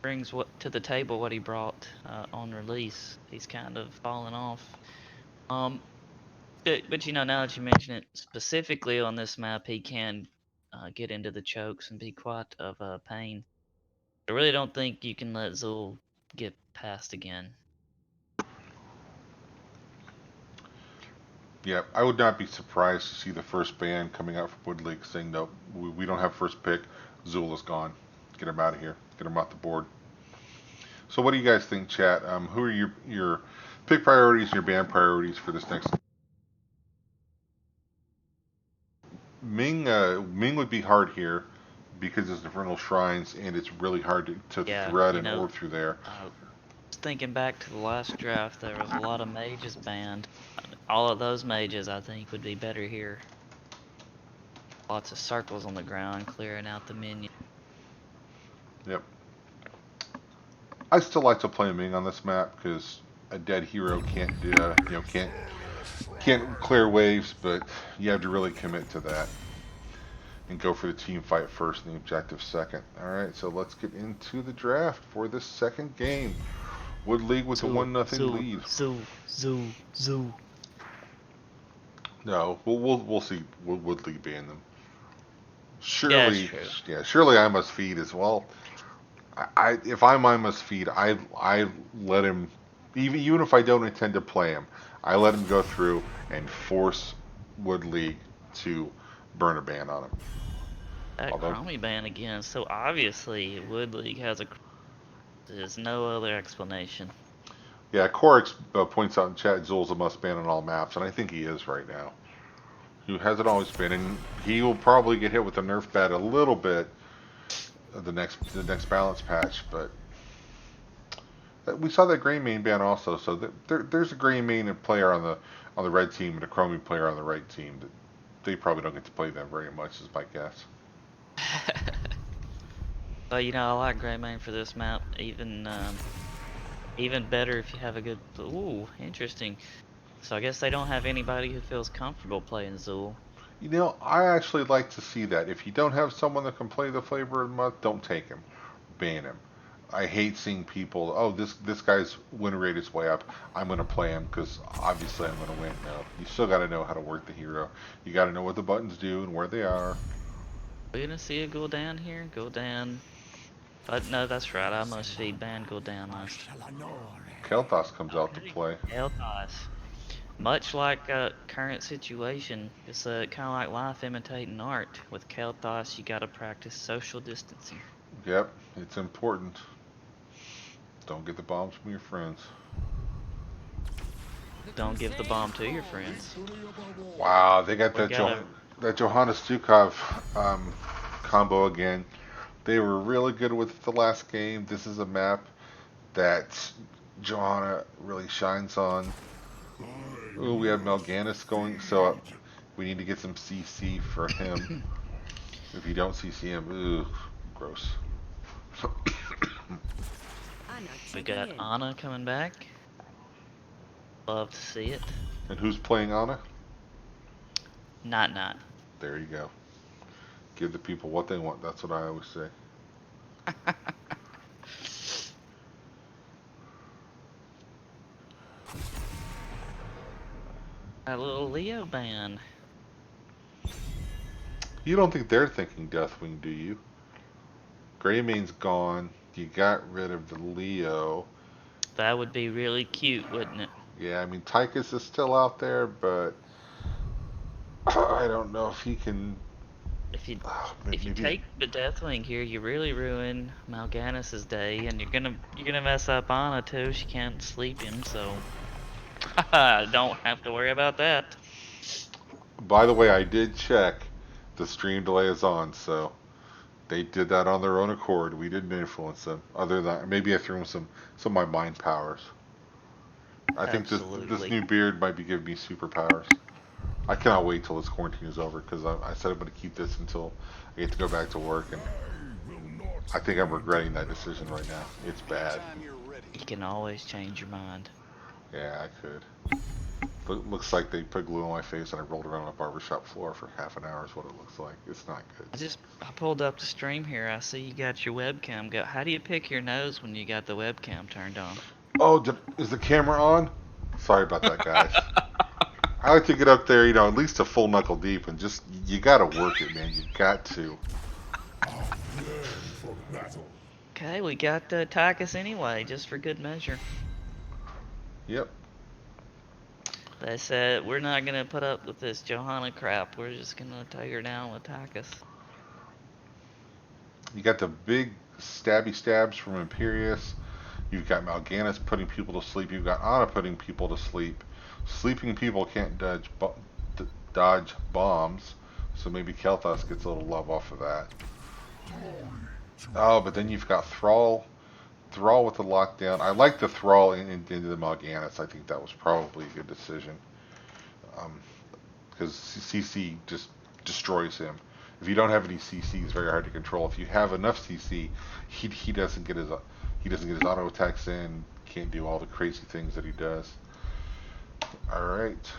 brings what to the table what he brought on release. He's kind of fallen off. But now that you mention it specifically on this map, he can get into the chokes and be quite of a pain. I really don't think you can let Zool get past again. Yeah, I would not be surprised to see the first ban coming out from Wood League saying, nope, we don't have first pick. Zool is gone. Get him out of here. Get him off the board. So what do you guys think, chat? Who are your pick priorities and your ban priorities for this next? Ming would be hard here because it's Infernal Shrines and it's really hard to Yeah, thread an orb through there. Thinking back to the last draft, there was a lot of mages banned. All of those mages, I think, would be better here. Lots of circles on the ground, clearing out the minion. Yep. I still like to play Ming on this map because a dead hero can't do, can't clear waves, but you have to really commit to that and go for the team fight first and the objective second. All right, so let's get into the draft for this second game. Wood League with a 1-0 lead. Zoo. No, we'll see. Wood League ban them. Yeah, Surely, true. yeah, surely I must feed as well. If I must feed, I let him, even if I don't intend to play him, I let him go through and force Wood League to burn a ban on him. That Although, Chromie ban again, so obviously Wood League has a. There's no other explanation. yeah, Corix points out in chat Zul's a must ban on all maps, and I think he is right now. He hasn't always been, and he will probably get hit with a nerf bat a little bit the next balance patch, but we saw that Green Main ban also, so there's a Green Main player on the red team and a Chromie player on the right team. That they probably don't get to play them very much, is my guess. But I like Greymane for this map. Even better if you have a good. Ooh, interesting. So I guess they don't have anybody who feels comfortable playing Zool. I actually like to see that. If you don't have someone that can play the flavor of the month, don't take him. Ban him. I hate seeing people, oh, this guy's win rate is way up. I'm going to play him because obviously I'm going to win. No, you still got to know how to work the hero. You got to know what the buttons do and where they are. We're gonna see a Gul'dan here. Gul'dan. But no, that's right. I must feed ban Gul'dan must. Kel'Thas comes out to play. El'Thas. Much like current situation, it's kind of like life imitating art. With Kel'Thas, you gotta practice social distancing. Yep, it's important. Don't get the bombs from your friends. Don't give the bomb to your friends. Wow, they got We that gotta. that Johannes Stukov combo again. They were really good with it the last game. This is a map that Johanna really shines on. Ooh, we have Melganis going, so we need to get some CC for him. If you don't CC him, ooh, gross. We got Anna coming back. Love to see it. And who's playing Anna? Not. There you go. Give the people what they want. That's what I always say. A little Leo ban. You don't think they're thinking Deathwing, do you? Greymane's gone. You got rid of the Leo. That would be really cute, wouldn't it? Yeah, I mean, Tychus is still out there, but I don't know if he can If you Maybe. take the Deathwing here, you really ruin Mal'Gannis's day, and you're gonna mess up Anna too. She can't sleep him, so don't have to worry about that. By the way, I did check. The stream delay is on, so they did that on their own accord. We didn't influence them. Other than that, maybe I threw them some of my mind powers. I think this Absolutely. new beard might be giving me superpowers. I cannot wait till this quarantine is over because I said I'm going to keep this until I get to go back to work, and I think I'm regretting that decision right now. It's bad. You can always change your mind. Yeah, I could. But looks like they put glue on my face and I rolled around on a barbershop floor for half an hour is what it looks like. It's not good. I pulled up the stream here. I see you got your webcam. Go. How do you pick your nose when you got the webcam turned on? Oh, is the camera on? Sorry about that, guys. I like to get up there, at least a full knuckle deep and just, you gotta work it, man. You got to. Okay, we got to attack us anyway, just for good measure. Yep. They said, we're not gonna put up with this Johanna crap. We're just gonna take her down and attack us. You got the big stabby stabs from Imperius. You've got Mal'Ganis putting people to sleep. You've got Anna putting people to sleep. Sleeping people can't dodge bombs, so maybe Kel'Thas gets a little love off of that. Oh, but then you've got Thrall with the lockdown. I like the Thrall into the Mal'Ganis. I think that was probably a good decision. Because CC just destroys him. If you don't have any CC, it's very hard to control. If you have enough CC, he doesn't get his auto attacks in. Can't do all the crazy things that he does. All right.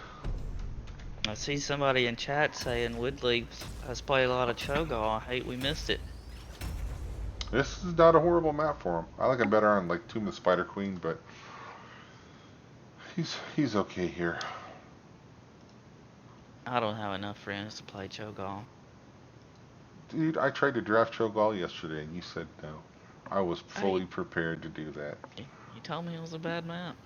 I see somebody in chat saying Woodley has played a lot of Cho'Gall. I hate we missed it. This is not a horrible map for him. I like him better on like Tomb of the Spider Queen, but he's okay here. I don't have enough friends to play Cho'Gall. Dude, I tried to draft Cho'Gall yesterday, and you said no. I was fully prepared to do that. You told me it was a bad map.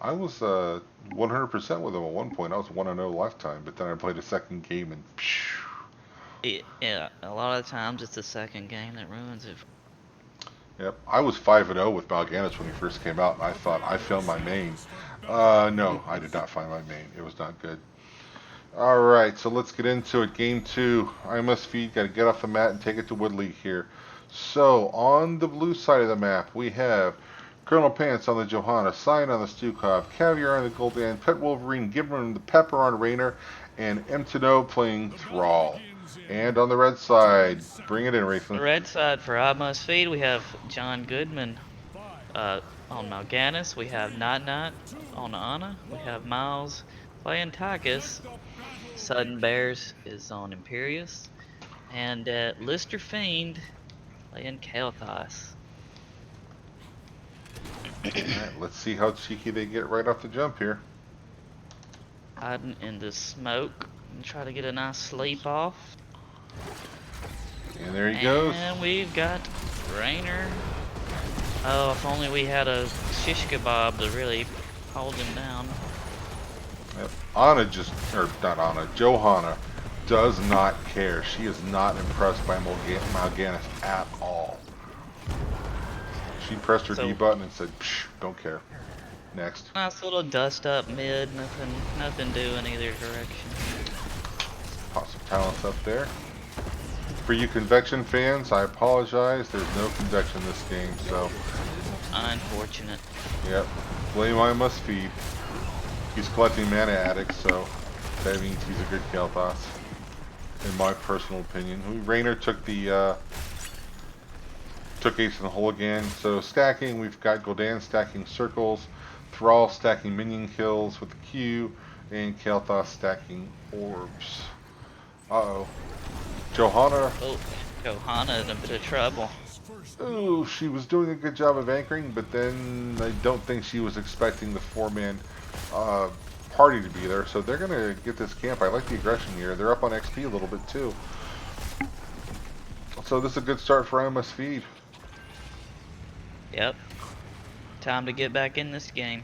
I was 100% with him at one point. I was 1-0 lifetime, but then I played a second game and Yeah, a lot of times it's the second game that ruins it. Yep, I was 5-0 with Mal'Ganis when he first came out, and I thought I found my main. No, I did not find my main. It was not good. All right, so let's get into it. Game 2. IMS feed. Got to get off the mat and take it to Woodley here. So on the blue side of the map, we have Colonel Pants on the Johanna, Cyan on the Stukov, Caviar on the Gul'dan, Pet Wolverine, Gibran the Pepper on Raynor, and M2No playing Thrall. And on the red side, bring it in, Rayfin. The red side for I Must Feed, we have John Goodman on Mal'Ganis. We have Not on Anna. We have Miles playing Tychus. Sudden Bears is on Imperius. And Lister Fiend playing Kel'Thas. Alright, let's see how cheeky they get right off the jump here. Hiding in the smoke and try to get a nice sleep off. And there he goes. And we've got Raynor. Oh, if only we had a shish kebab to really hold him down. Yep. Anna not Anna, Johanna does not care. She is not impressed by Mal'Ganis at all. She pressed her D button and said, psh, don't care. Next. Nice little dust up mid, nothing doing either direction. Pop some talents up there. For you convection fans, I apologize. There's no convection this game, so. Unfortunate. Yep. Blame I Must Feed. He's collecting mana addicts, so that means he's a good Kel'Thas, in my personal opinion. Raynor took the took Ace in the hole again. So stacking, we've got Gul'dan stacking circles, Thrall stacking minion kills with the Q, and Kel'Thas stacking orbs. Uh-oh. Johanna. Oh, Johanna in a bit of trouble. Ooh, she was doing a good job of anchoring, but then I don't think she was expecting the four-man party to be there, so they're going to get this camp. I like the aggression here. They're up on XP a little bit, too. So this is a good start for IMS Feed. Yep. Time to get back in this game.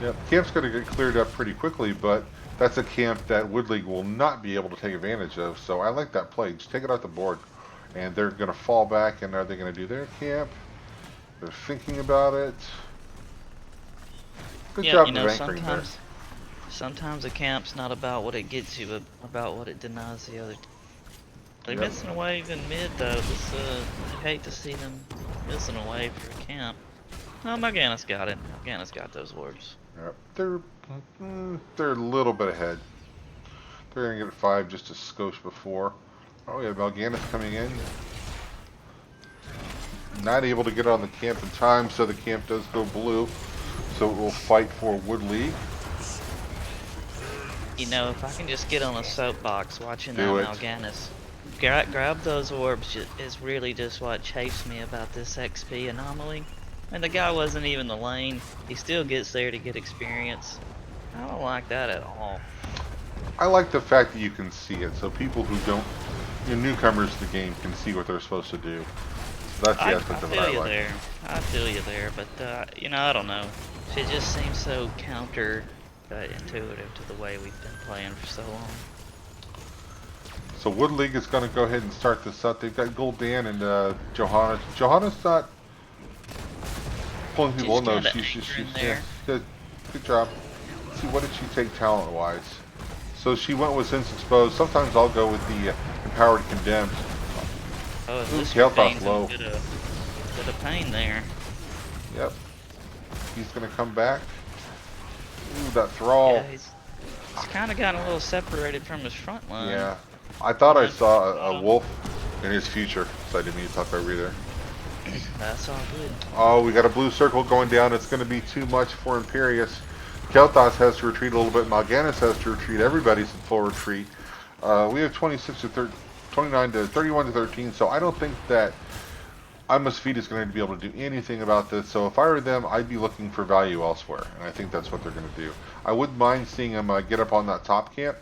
Yep, camp's going to get cleared up pretty quickly, but that's a camp that Wood League will not be able to take advantage of. So I like that play. Just take it off the board. And they're going to fall back, and are they going to do their camp? They're thinking about it. Good Yeah, job you of know, anchoring there. sometimes a camp's not about what it gets you, but about what it denies the other team. They're Yep. missing away even mid though. This you hate to see them missing away for a camp. Oh, Morganis got it. Morganis got those orbs. Yep. They're a little bit ahead. They're going to get 5 just a skosh before. Oh yeah, Mal'Ganis coming in. Not able to get on the camp in time, so the camp does go blue. So it will fight for Wood League. You know, if I can just get on a soapbox watching that Do it. Morganis grab those orbs is really just what chafes me about this XP anomaly. And the guy wasn't even the lane. He still gets there to get experience. I don't like that at all. I like the fact that you can see it, so people who don't, newcomers to the game can see what they're supposed to do. So that's the aspect of it I like. There. I feel you there, but you know, I don't know. It just seems so counter intuitive to the way we've been playing for so long. So Wood League is going to go ahead and start this up. They've got Gul'dan and Johanna. Johanna's not pulling people. No, she's yeah, good job. Let's see, what did she take talent-wise? So she went with Sense Exposed. Sometimes I'll go with the Empowered Condemned. Oh, Ooh, this health off gains low. a bit of pain there. Yep. He's going to come back. Ooh, that Thrall. Yeah, he's kind of gotten a little separated from his front line. Yeah. I thought I saw a wolf in his future, so I didn't mean to talk over either. That's all good. Oh, we got a blue circle going down. It's going to be too much for Imperius. Kel'Thas has to retreat a little bit. Mal'Ganis has to retreat. Everybody's in full retreat. We have 29 to 31 to 13, so I don't think that I Must Feed is going to be able to do anything about this. So if I were them, I'd be looking for value elsewhere, and I think that's what they're going to do. I wouldn't mind seeing them get up on that top camp,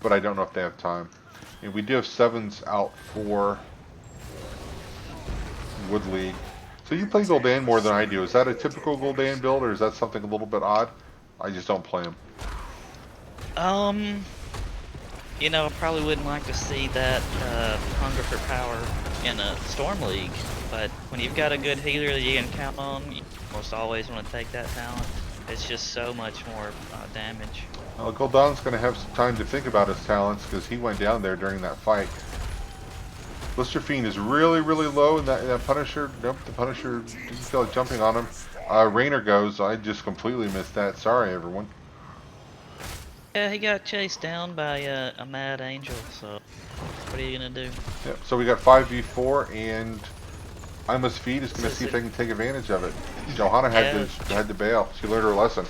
but I don't know if they have time. And we do have 7s out for Wood League. So you play Gul'dan more than I do. Is that a typical Gul'dan build, or is that something a little bit odd? I just don't play him. You know, I probably wouldn't like to see that hunger for power in a Storm League, but when you've got a good healer that you can count on, you almost always want to take that talent. It's just so much more damage. Well, Gul'dan's going to have some time to think about his talents because he went down there during that fight. Blister Fiend is really, really low, and that Punisher, nope, the Punisher didn't feel like jumping on him. Raynor goes, I just completely missed that. Sorry, everyone. Yeah, he got chased down by a Mad Angel, so what are you going to do? Yep, so we got 5v4, and I Must Feed is going to see if they can take advantage of it. Johanna had to bail. She learned her lesson.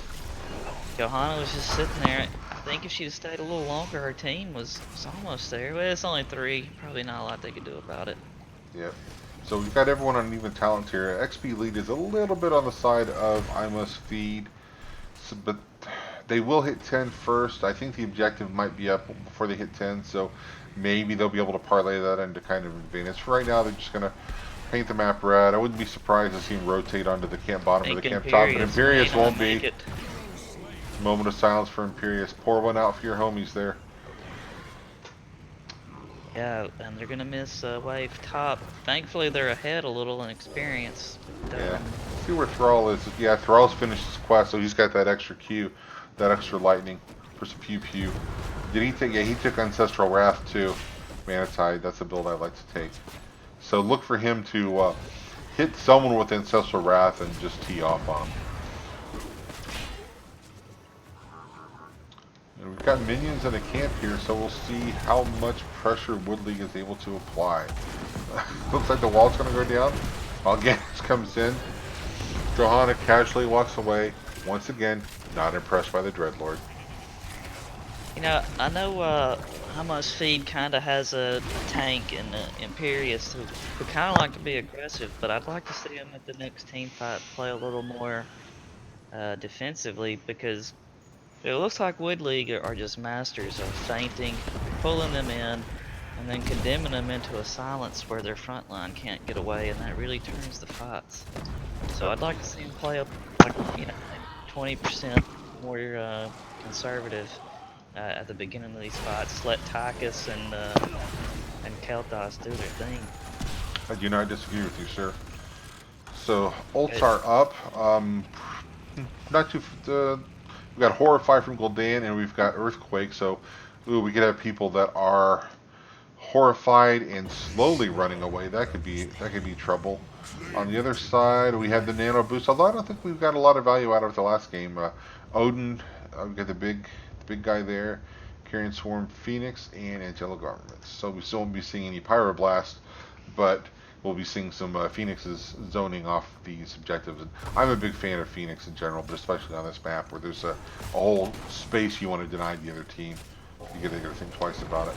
Johanna was just sitting there. I think if she'd stayed a little longer, her team was almost there. Well, it's only 3. Probably not a lot they could do about it. Yep. So we've got everyone on even talent here. XP lead is a little bit on the side of I Must Feed, so, but they will hit 10 first. I think the objective might be up before they hit 10, so maybe they'll be able to parlay that into kind of advantage. For right now, they're just going to paint the map red. I wouldn't be surprised to see him rotate onto the camp bottom or the camp top, but Imperius won't be. Moment of silence for Imperius. Pour one out for your homies there. Yeah, and they're gonna miss wave top. Thankfully, they're ahead a little in experience. Yeah. See where Thrall is. Yeah, Thrall's finished his quest, so he's got that extra Q, that extra lightning for some pew pew. Did he take? Yeah, he took Ancestral Wrath too. Manatide. That's a build I like to take. So look for him to hit someone with Ancestral Wrath and just tee off on him. And we've got minions in a camp here, so we'll see how much pressure Wood League is able to apply. Looks like the wall's going to go down. Mal'Ganis comes in. Johanna casually walks away. Once again, not impressed by the Dreadlord. You know, I know How Much Feed kind of has a tank in Imperius who kind of like to be aggressive, but I'd like to see him at the next team fight play a little more defensively, because it looks like Wood League are just masters of feinting, pulling them in, and then condemning them into a silence where their front line can't get away, and that really turns the fights. So I'd like to see him play up, like, 20% more conservative at the beginning of these fights. Let Tychus and Kel'Thas do their thing. I do not disagree with you, sir. So ults It- are up. Not too. We got Horrify from Gul'dan, and we've got Earthquake. So, ooh, we could have people that are horrified and slowly running away. That could be trouble. On the other side, we have the Nano Boost. Although I don't think we've got a lot of value out of the last game. Odin, we got the big guy there. Carrion Swarm, Phoenix, and Angelic Armaments. So we still won't be seeing any Pyroblast, but we'll be seeing some Phoenixes zoning off these objectives. And I'm a big fan of Phoenix in general, but especially on this map where there's a whole space you want to deny the other team. You gotta think twice about it.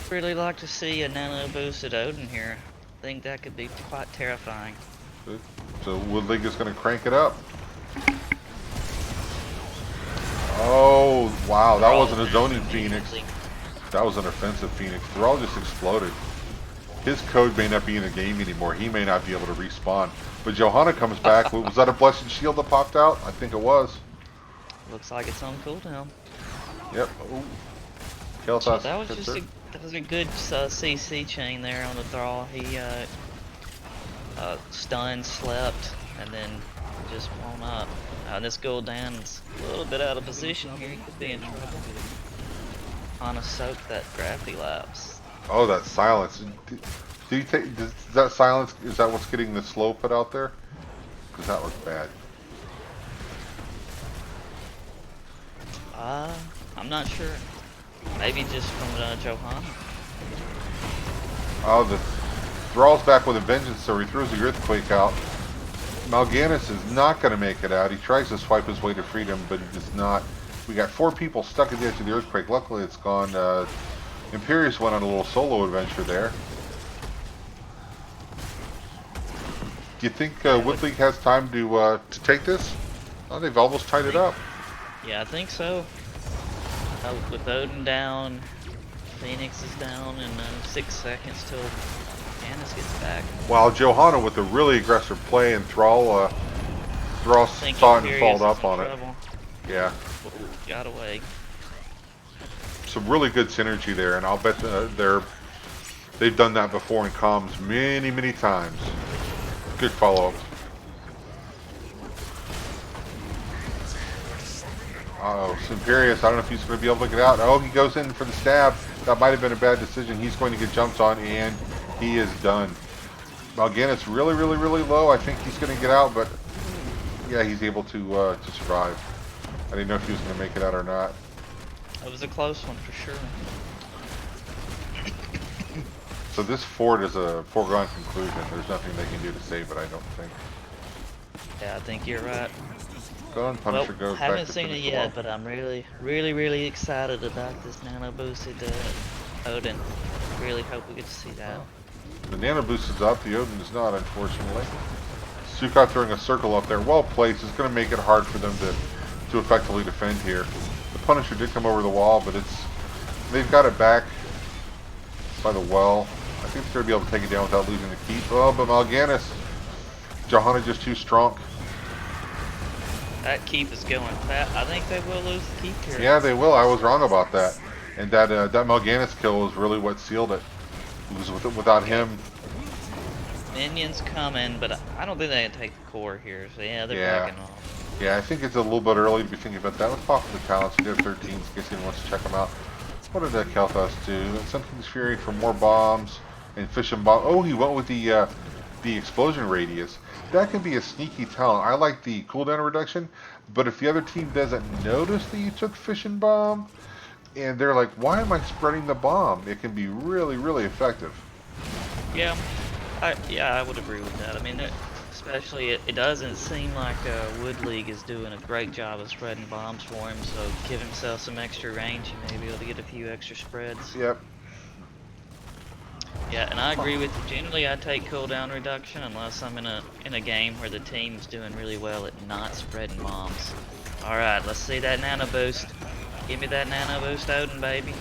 Really like to see a nano boosted Odin here. I think that could be quite terrifying. Good. So Wood League is going to crank it up. Oh, wow, that wasn't a zoning Phoenix. That was an offensive Phoenix. Thrall just exploded. His code may not be in the game anymore. He may not be able to respawn. But Johanna comes back. Was that a Blessed Shield that popped out? I think it was. Looks like it's on cooldown. Yep. Ooh. So that was just that was a good CC chain there on the Thrall. He stunned, slept, and then just blown up. This Gul'dan's a little bit out of position here. He could be in trouble. On a soak that gravity lapse. Oh, that silence. Do you take? Does that silence? Is that what's getting the slow put out there? Because that looks bad. I'm not sure. Maybe just from Johanna. Oh, the Thrall's back with a vengeance, so he throws the Earthquake out. Mal'Ganis is not going to make it out. He tries to swipe his way to freedom, but he does not. We got 4 people stuck at the edge of the Earthquake. Luckily, it's gone. Imperius went on a little solo adventure there. Do you think Wood League has time to take this? Oh, they've almost tied it up. Yeah, I think so. With Odin down, Phoenix is down in 6 seconds till Janice gets back. While Johanna with a really aggressive play, and Thrall saw it and followed up on it. Yeah. Ooh, got away. Some really good synergy there, and I'll bet they've done that before in comms many times. Good follow-up. Uh-oh, Imperius, I don't know if he's going to be able to get out. Oh, he goes in for the stab. That might have been a bad decision. He's going to get jumped on, and he is done. Mal'Ganis really low. I think he's going to get out, but yeah, he's able to survive. I didn't know if he was going to make it out or not. It was a close one for sure. So this fort is a foregone conclusion. There's nothing they can do to save it, I don't think. Yeah, I think you're right. Go on, Punisher Well, goes haven't back to seen it finish yet, off. but I'm really excited about this nano boosted Odin. Really hope we get to see that. The Nano Boost is up, the Odin is not, unfortunately. Sukkot throwing a circle up there, well placed, is going to make it hard for them to effectively defend here. The Punisher did come over the wall, but they've got it back by the well. I think they're going to be able to take it down without losing the keep. Oh, but Mal'Ganis, Johanna just too strong. That keep is going fast. I think they will lose the keep here. Yeah, they will. I was wrong about that. And that Mal'Ganis kill was really what sealed it. It was without him. Minions coming, but I don't think they can take the core here. So yeah, they're backing off. Yeah, I think it's a little bit early to be thinking about that. Let's pop the talents. We have 13 in case anyone wants to check them out. What did that Kel'Thas do? Something's Fury for more bombs and fish and bomb. Oh, he went with the explosion radius. That can be a sneaky talent. I like the cooldown reduction, but if the other team doesn't notice that you took fish and bomb, and they're like, why am I spreading the bomb? It can be really effective. Yeah, I would agree with that. I mean, especially it doesn't seem like Wood League is doing a great job of spreading bombs for him. So give himself some extra range, he may be able to get a few extra spreads. Yep. Yeah, and I agree with you. Generally, I take cooldown reduction unless I'm in a game where the team's doing really well at not spreading bombs. All right, let's see that nano boost. Give me that nano boost, Odin, baby.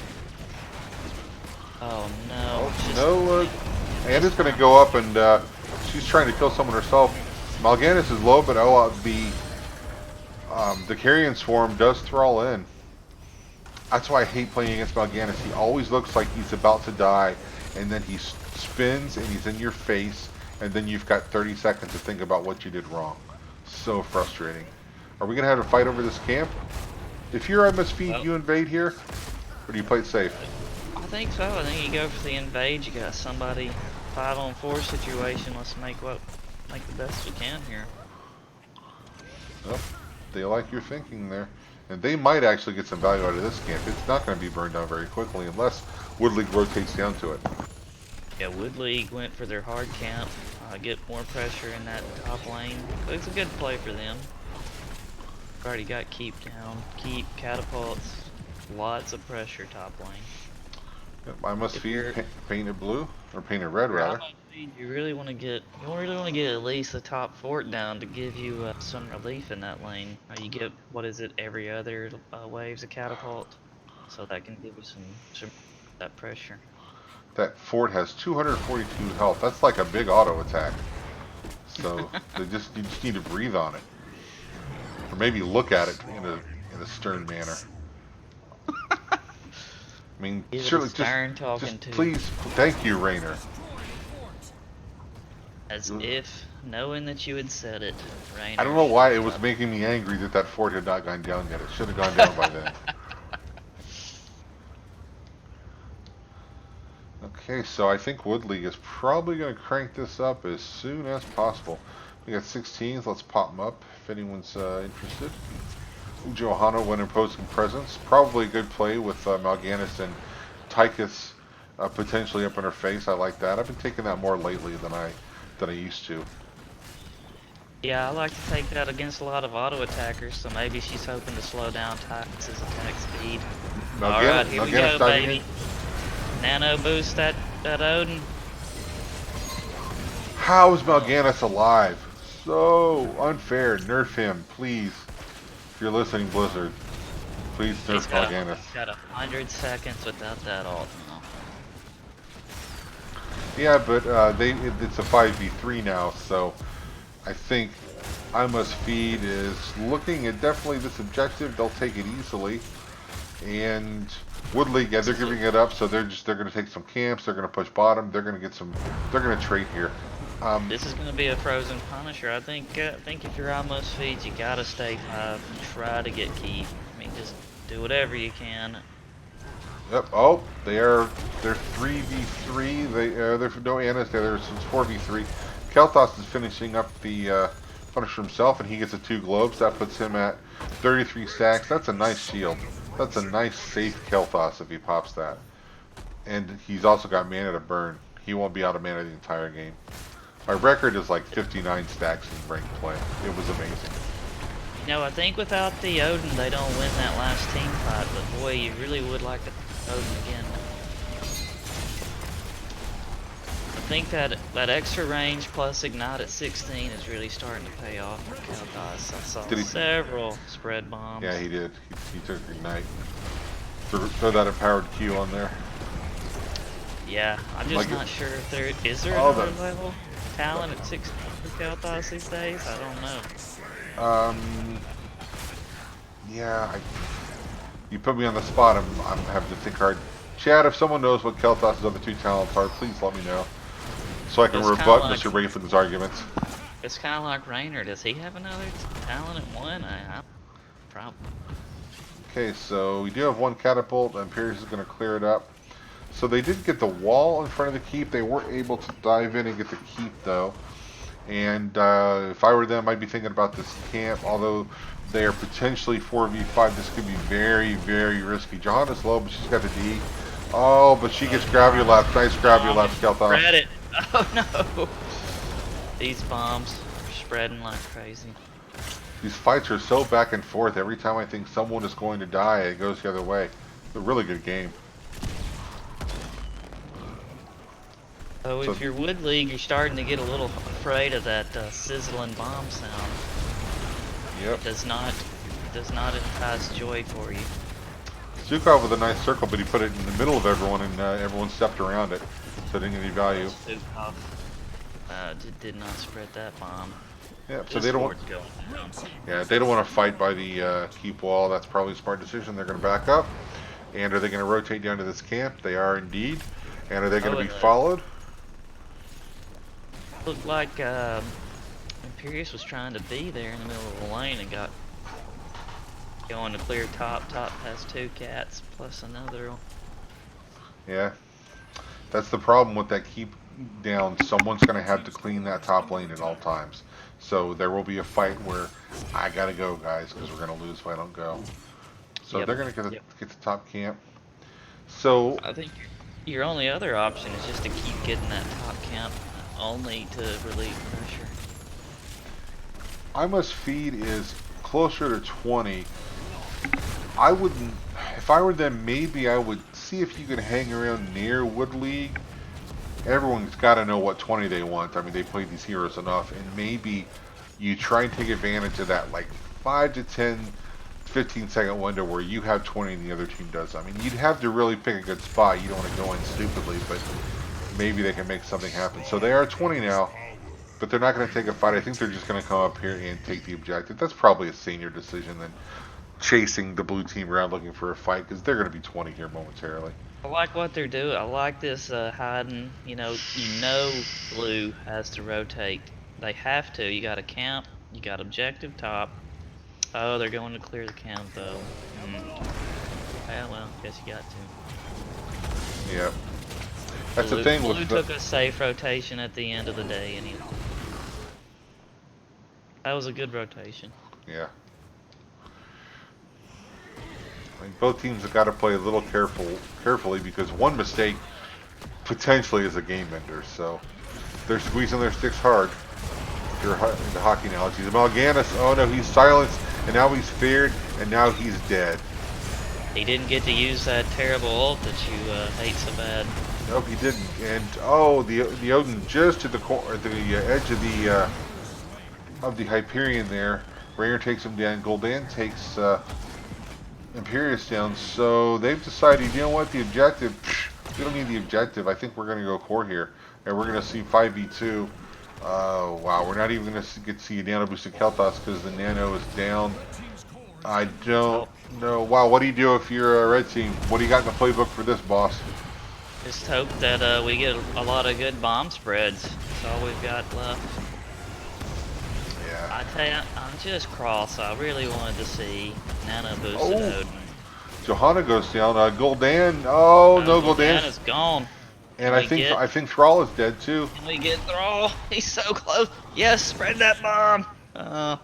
Oh no. No, Anna's going to go up and she's trying to kill someone herself. Mal'Ganis is low, but the Carrion Swarm does thrall in. That's why I hate playing against Mal'Ganis. He always looks like he's about to die, and then he spins and he's in your face, and then you've got 30 seconds to think about what you did wrong. So frustrating. Are we gonna have a fight over this camp? If you're on feed, Well, you invade here, or do you play it safe? I think so. I think you go for the invade. You got somebody 5-on-4 situation. Let's make the best we can here. Well, they like your thinking there. And they might actually get some value out of this camp. It's not going to be burned down very quickly unless Wood League rotates down to it. Yeah, Wood League went for their hard camp. Get more pressure in that top lane. It's a good play for them. Already got keep down. Keep, catapults. Lots of pressure top lane. Yep, I must feed painted blue, or painted red rather. You really want to get at least the top fort down to give you some relief in that lane. You get, what is it, every other waves of catapult, so that can give you some that pressure. That fort has 242 health. That's like a big auto attack. So you just need to breathe on it, or maybe look at it in a stern manner. I mean, surely just please, thank you, Rainer. As if knowing that you had said it, Rainer. I don't know why it was making me angry that that fort had not gone down yet. It should have gone down by then. Okay, so I think Wood League is probably going to crank this up as soon as possible. We got 16s. Let's pop them up if anyone's interested. Johanna when imposing presence. Probably a good play with Mal'Ganis and Tychus potentially up in her face. I like that. I've been taking that more lately than I used to. Yeah, I like to take that against a lot of auto attackers, so maybe she's hoping to slow down Tychus's attack speed. Alright, here we go, baby. Nano boost that Odin. How is Mal'Ganis alive? So unfair. Nerf him, please. If you're listening, Blizzard, please nerf Mal'Ganis. He's got 100 seconds without that ult. Yeah, but it's a 5v3 now, so I think I Must Feed is looking at definitely this objective. They'll take it easily. And Wood League, yeah, they're giving it up, so they're going to take some camps. They're going to push bottom. They're going to get some. They're going to trade here. This is going to be a frozen Punisher. I think if you're on Must Feeds, you got to stay 5 and try to get keep. I mean, just do whatever you can. Yep. Oh, they're 3v3. They're no Anna's there. There's 4v3. Kel'Thas is finishing up the Punisher himself, and he gets the 2 globes. That puts him at 33 stacks. That's a nice shield. That's a nice safe Kel'Thas if he pops that. And he's also got mana to burn. He won't be out of mana the entire game. My record is like 59 stacks in ranked play. It was amazing. You know, I think without the Odin, they don't win that last team fight, but boy, you really would like to Odin again. I think that extra range plus ignite at 16 is really starting to pay off for Kel'Thas. I saw several spread bombs. Yeah, he did. He took ignite. Throw that empowered Q on there. Yeah, I'm just not sure if there is there another level talent at 16 for Kel'Thas these days. I don't know. Yeah, you put me on the spot. I'm having to think hard. Chad, if someone knows what Kel'Thas' other 2 talents are, please let me know, so I can rebut Mr. Rayford's arguments. It's kind of like Rainer. Does he have another talent at 1? Probably. Okay, so we do have 1 catapult, and Pierce is going to clear it up. So they did get the wall in front of the keep. They weren't able to dive in and get the keep, though. And if I were them, I'd be thinking about this camp. Although they are potentially 4v5, this could be very, very risky. Johanna's low, but she's got the D. Oh, but she gets gravity laps. Nice gravity laps, Kel'Thas. Spread it. Oh no. These bombs are spreading like crazy. These fights are so back and forth. Every time I think someone is going to die, it goes the other way. It's a really good game. So if you're Wood League, you're starting to get a little afraid of that sizzling bomb sound. Yep. It does not entice joy for you. Zukov with a nice circle, but he put it in the middle of everyone, and everyone stepped around it, so it didn't get any value. Zukov did not spread that bomb. Yep. So they don't want. Yeah, they don't want to fight by the keep wall. That's probably a smart decision. They're going to back up, And are they going to rotate down to this camp? They are indeed. And are they going Oh, to be and followed? looked like Imperius was trying to be there in the middle of the lane and got going to clear top. Top has 2 cats plus another. Yeah. That's the problem with that keep down. Someone's going to have to clean that top lane at all times. So there will be a fight where I got to go, guys, because we're going to lose if I don't go. So Yep. they're going to Yep. get the top camp. So I think your only other option is just to keep getting that top camp only to relieve pressure. I must feed is closer to 20. I wouldn't, if I were them, maybe I would see if you can hang around near Wood League. Everyone's got to know what 20 they want. I mean, they played these heroes enough, and maybe you try and take advantage of that, like 5 to 10, 15-second window where you have 20 and the other team does. I mean, you'd have to really pick a good spot. You don't want to go in stupidly, but maybe they can make something happen. So they are 20 now, but they're not going to take a fight. I think they're just going to come up here and take the objective. That's probably a senior decision than chasing the blue team around looking for a fight, because they're going to be 20 here momentarily. I like what they're doing. I like this hiding. You know, blue has to rotate. They have to. You got a camp. You got objective top. Oh, they're going to clear the camp though. Yeah, well, guess you got to. Yeah. That's Blue, the thing blue with took a safe rotation at the end of the day, anyway. That was a good rotation. Yeah. I mean, both teams have got to play a little carefully, because one mistake potentially is a game ender. So they're squeezing their sticks hard. If you're into hockey analogies. Mal'Ganis, oh no, he's silenced, and now he's feared, and now he's dead. He didn't get to use that terrible ult that you hate so bad. Nope, he didn't. And oh, the Odin just to the edge of the Hyperion there. Raynor takes him down. Gul'dan takes Imperius down. So they've decided, you know what, the objective, we don't need the objective. I think we're going to go core here, and we're going to see 5v2. Oh wow, we're not even going to get to see a nano boosted Kel'Thas because the nano is down. I don't know. Wow, what do you do if you're a red team? What do you got in the playbook for this, boss? Just hope that we get a lot of good bomb spreads. That's all we've got left. Yeah. I tell you, I'm just cross. I really wanted to see nano boosted Odin. Johanna goes down. Gul'dan. Oh no, Gul'dan is gone. And I think Thrall is dead too. Can we get Thrall? He's so close. Yes, spread that bomb. No.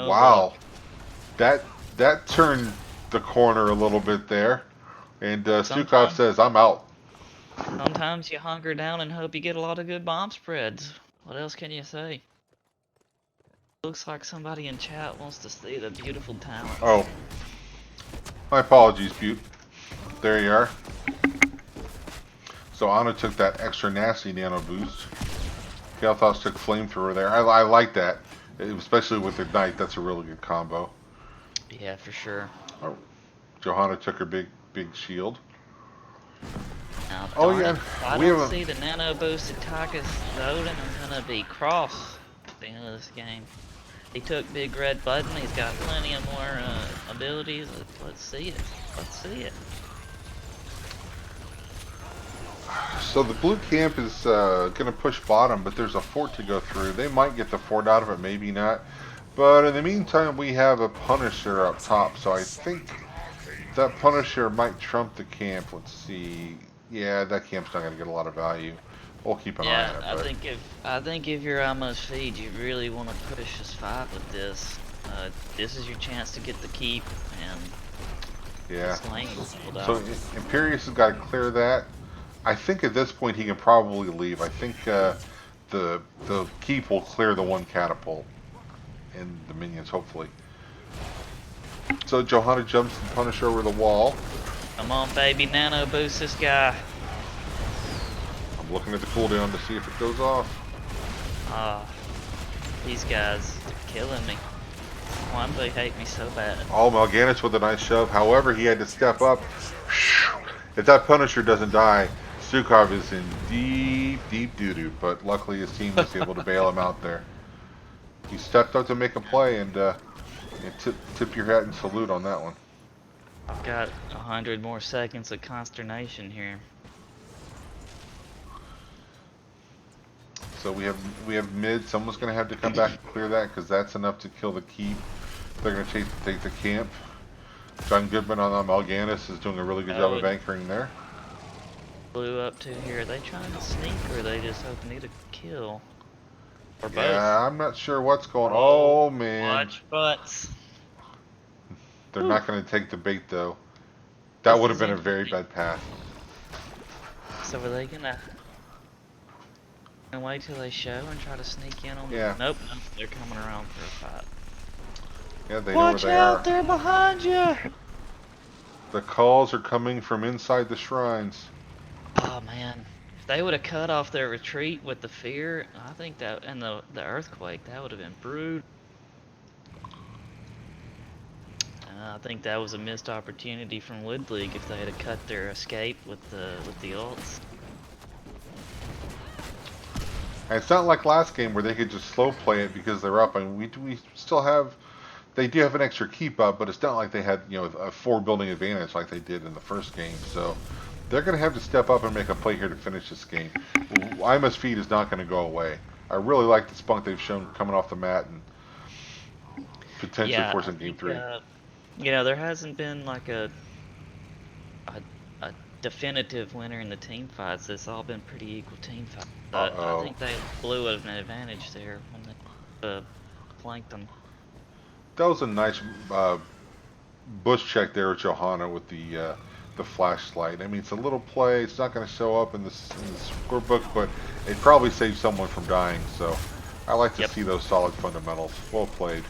Wow. That turned the corner a little bit there. And Stukov says, I'm out. Sometimes you hunker down and hope you get a lot of good bomb spreads. What else can you say? Looks like somebody in chat wants to see the beautiful talent. Oh. My apologies, Butte. There you are. So Ana took that extra nasty nano boost. Kel'Thas took flamethrower there. I like that. Especially with their knight, that's a really good combo. Yeah, for sure. Oh, Johanna took her big shield. Now, Oh yeah, if I don't see the nano boosted Takas Odin, I'm gonna be cross at the end of this game. He took big red button. He's got plenty of more abilities. Let's see it. Let's see it. So the blue camp is going to push bottom, but there's a fort to go through. They might get the fort out of it, maybe not. But in the meantime, we have a Punisher up top, so I think that Punisher might trump the camp. Let's see. Yeah, that camp's not going to get a lot of value. We'll keep an eye on it. I think if you're almost feed, you really want to push this 5 with this. This is your chance to get the keep and this lane pulled out. So Imperius has got to clear that. I think at this point he can probably leave. I think the keep will clear the one catapult and the minions, hopefully. So Johanna jumps the Punisher over the wall. Come on, baby, nano boost this guy. I'm looking at the cooldown to see if it goes off. These guys are killing me. Why do they hate me so bad? Oh, Mal'Ganis with a nice shove. However, he had to step up. If that Punisher doesn't die, Stukov is in deep doo-doo, but luckily his team was able to bail him out there. He stepped up to make a play, and tip your hat and salute on that one. I've got 100 more seconds of consternation here. So we have mid. Someone's gonna have to come back and clear that because that's enough to kill the keep. They're gonna take the camp. John Goodman on Mal'Ganis is doing a really good job of anchoring there. Blew up to here. Are they trying to sneak or are they just hoping to kill? Or both? Yeah, I'm not sure what's going on. Oh man. Watch butts. They're not gonna take the bait though. That This would have is been a very interesting. bad path. So are they gonna wait till they show and try to sneak in on Yeah. Nope, they're coming around for a fight. Yeah, they know where Watch they out, are. they're behind you! The calls are coming from inside the shrines. Oh man. If they would have cut off their retreat with the fear, I think that, and the earthquake, that would have been brutal. I think that was a missed opportunity from Wood League if they had cut their escape with the ults. And it's not like last game where they could just slow play it because they're up. I mean, we still have, they do have an extra keep up, but it's not like they had, you know, a 4 building advantage like they did in the first game. So they're going to have to step up and make a play here to finish this game. Ima's feed is not going to go away. I really like the spunk they've shown coming off the mat and potentially forcing game 3. You know, there hasn't been like a definitive winner in the team fights. It's all been pretty equal team fights. But I think they blew an advantage there when they flanked them. That was a nice bush check there with Johanna with the flashlight. I mean, it's a little play. It's not going to show up in the scorebook, but it probably saved someone from dying. So I like to see those solid fundamentals. Well played.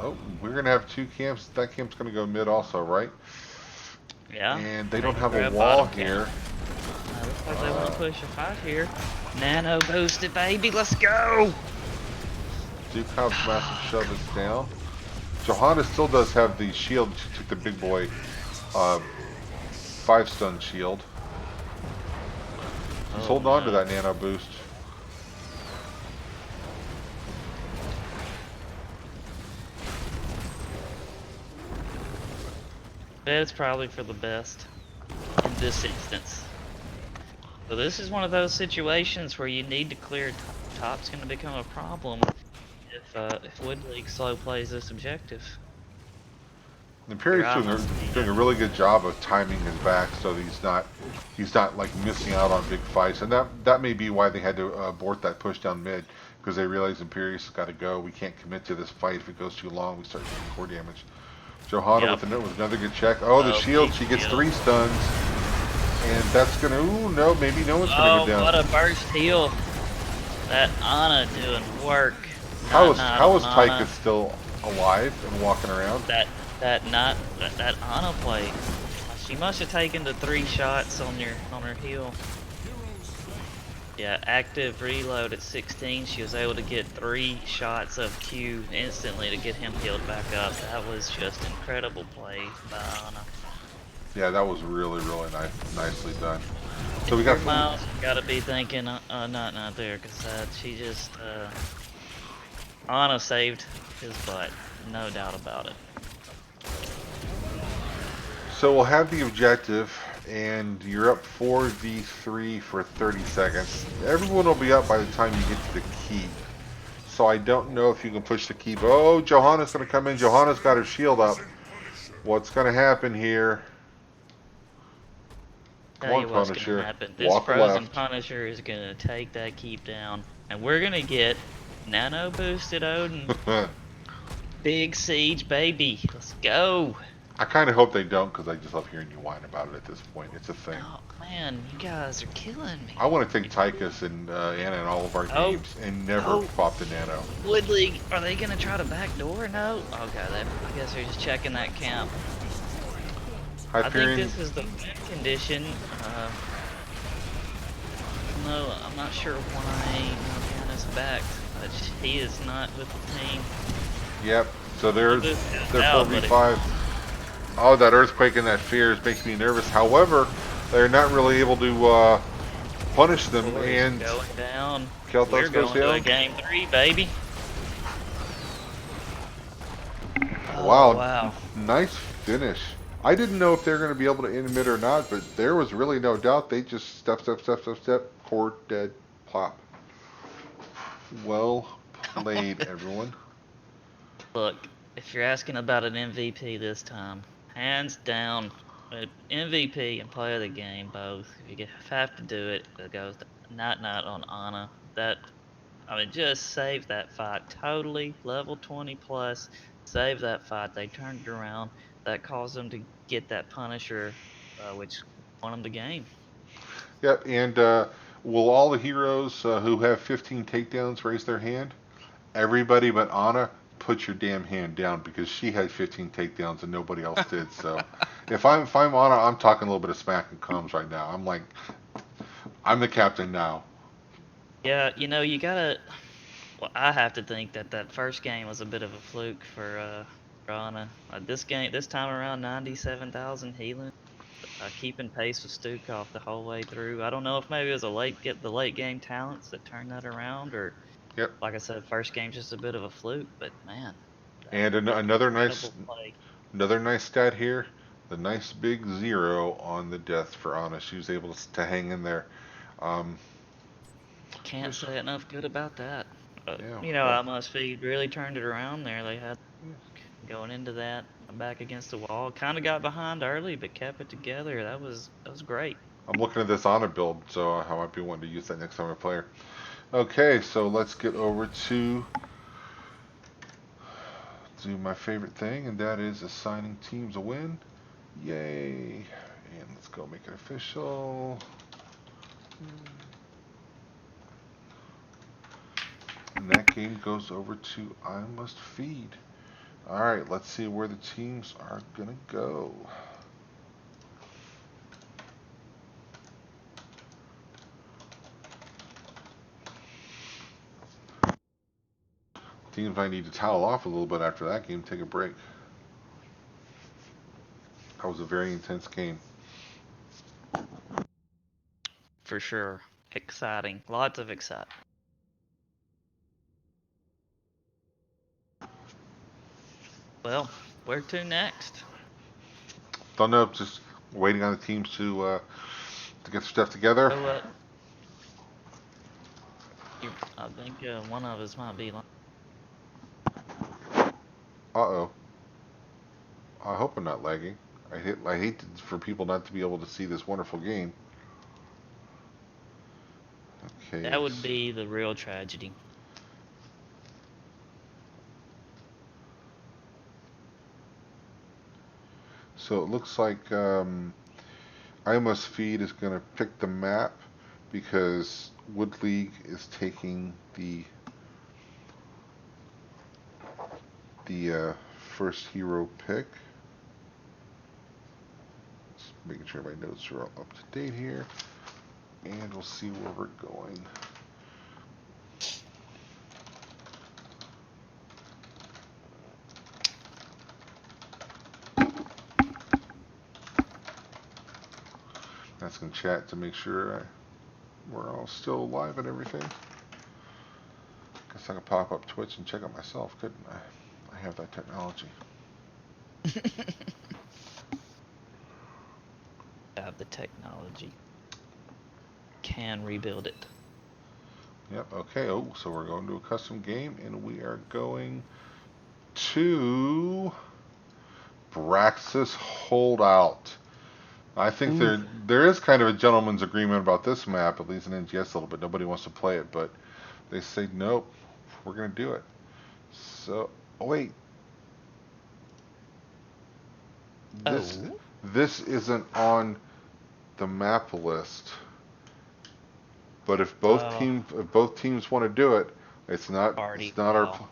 Oh, we're going to have 2 camps. That camp's going to go mid also, right? Yeah. And they don't have a wall here. Looks like they want to push a fight here. Nano boosted, baby. Let's go! Dukov's massive shove is down. Johanna still does have the shield. She took the big boy 5-stun shield. He's holding on to that nano boost. It's probably for the best in this instance. So this is one of those situations where you need to clear top's going to become a problem if Wood League slow plays this objective. Imperial's doing a really good job of timing his back so that he's not like missing out on big fights, and that may be why they had to abort that push down mid, because they realized Imperius has got to go. We can't commit to this fight if it goes too long. We start taking core damage. Johanna with another good check. Oh, the shield. She gets 3 stuns, and that's gonna. Ooh, no, maybe no one's gonna go down. Oh, what a burst heal! That Ana doing work. How is Tyka still alive and walking around? That Ana play. She must have taken the 3 shots on her heal. Yeah, active reload at 16. She was able to get 3 shots of Q instantly to get him healed back up. That was just incredible play by Ana. Yeah, that was really nicely done. So we got Miles. Gotta be thinking, not there, cause she just Ana saved his butt, no doubt about it. So we'll have the objective, and you're up 4v3 for 30 seconds. Everyone will be up by the time you get to the keep. So I don't know if you can push the keep. Oh, Johanna's going to come in. Johanna's got her shield up. What's going to happen here? Come on, Punisher. This Walk frozen left. Punisher is going to take that keep down. And we're going to get nano boosted Odin. Big siege, baby. Let's go. I kind of hope they don't, because I just love hearing you whine about it at this point. It's a thing. Oh, man, you guys are killing me. I want to take Tychus and Anna in all of our games and never pop the nano. Wood League, are they going to try to backdoor? No? Okay, I guess they're just checking that camp. I think this is the win condition. No, I'm not sure why Morgana's back, but he is not with the team. Yep, so they're 4v5. Oh, that earthquake and that fear makes me nervous. However, they're not really able to punish them, and going down. Kel'Thas We're goes going down. to game 3, baby. Wow, Oh, Wow, wow. nice finish. I didn't know if they were going to be able to end it or not, but there was really no doubt. They just step, core dead, plop. Well played, everyone. Look, if you're asking about an MVP this time, hands down, MVP and player of the game both. If you have to do it, it goes to Night on Ana. That I mean, just saved that fight totally. Level 20 plus, saved that fight. They turned it around. That caused them to get that Punisher, which won them the game. Yep, and will all the heroes who have 15 takedowns raise their hand? Everybody but Anna, put your damn hand down because she had 15 takedowns and nobody else did. So if I'm Anna, I'm talking a little bit of smack and comms right now. I'm like, I'm the captain now. Yeah, you gotta. Well, I have to think that that first game was a bit of a fluke for Ana. This time around, 97,000 healing, keeping pace with Stukov the whole way through. I don't know if maybe it was the late game talents that turned that around, or Yep. like I said, first game's just a bit of a fluke. But man, that And another nice incredible play. stat here. The nice big zero on the death for Anna. She was able to hang in there. Um, Can't just say enough good about that. yeah. I Well, must be really turned it around there. They had yeah. going into that back against the wall. Kind of got behind early, but kept it together. That was great. I'm looking at this Anna build, so I might be wanting to use that next time I play her. Okay, so let's get over to do my favorite thing, and that is assigning teams a win. Yay! And let's go make it official. And that game goes over to I Must Feed. Alright, let's see where the teams are gonna go. Teams might need to towel off a little bit after that game, take a break. That was a very intense game. For sure. Exciting. Lots of excitement. Well, where to next? Don't know, just waiting on the teams to get their stuff together. Oh, I think one of us might be. Uh-oh. I hope I'm not lagging. I hate for people not to be able to see this wonderful game. Okay, That would be the real tragedy. so it looks like I Must Feed is going to pick the map because Wood League is taking the first hero pick. Just making sure my notes are all up to date here, and we'll see where we're going. Asking chat to make sure we're all still alive and everything. Guess I could pop up Twitch and check it myself, couldn't I? I have that technology. Have the technology. Can rebuild it. Yep, okay. Oh, so we're going to a custom game, and we are going to Braxis Holdout. I think Ooh. there is kind of a gentleman's agreement about this map, at least in NGS a little bit. Nobody wants to play it, but they say, nope, we're going to do it. So, oh wait, this Oh. this isn't on the map list. But if both teams want to do it, Party it's not our. foul.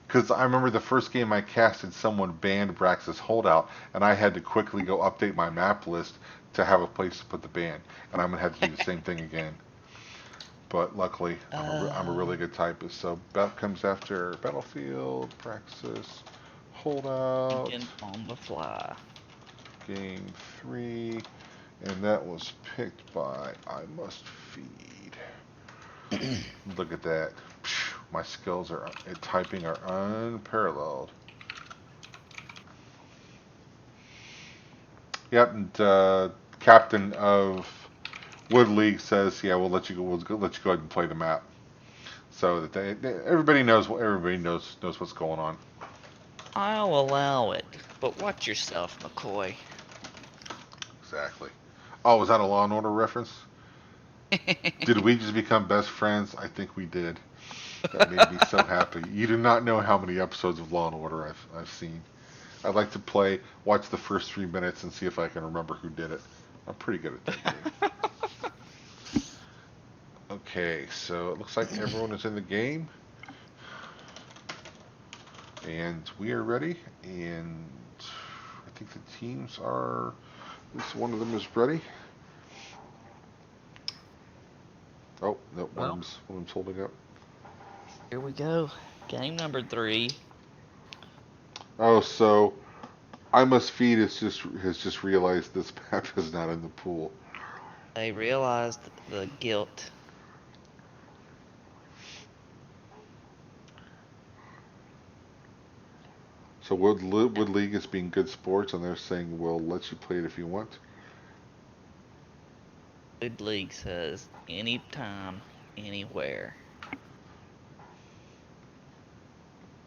Because I remember the first game I casted, someone banned Braxis Holdout, and I had to quickly go update my map list to have a place to put the ban, and I'm gonna have to do the same thing again. But luckily, I'm a really Um, good typist, so that comes after Battlefield, Braxis Holdout, thinking on the fly. Game 3, and that was picked by I Must Feed. Look at that. My skills are at typing are unparalleled. Yep, and captain of Wood League says, "Yeah, we'll let you go ahead and play the map." So that everybody knows knows what's going on. I'll allow it, but watch yourself, McCoy. Exactly. Oh, was that a Law and Order reference? Did we just become best friends? I think we did. That made me so happy. You do not know how many episodes of Law and Order I've seen. I'd like to watch the first 3 minutes and see if I can remember who did it. I'm pretty good at that game. Okay, so it looks like everyone is in the game, and we are ready. And I think the teams are. At least one of them is ready. Oh no, Well, one of them's holding up. here we go. Game number 3. Oh, so I Must Feed has just realized this map is not in the pool. They realized the guilt. So Wood League is being good sports, and they're saying we'll let you play it if you want. Good League says anytime, anywhere.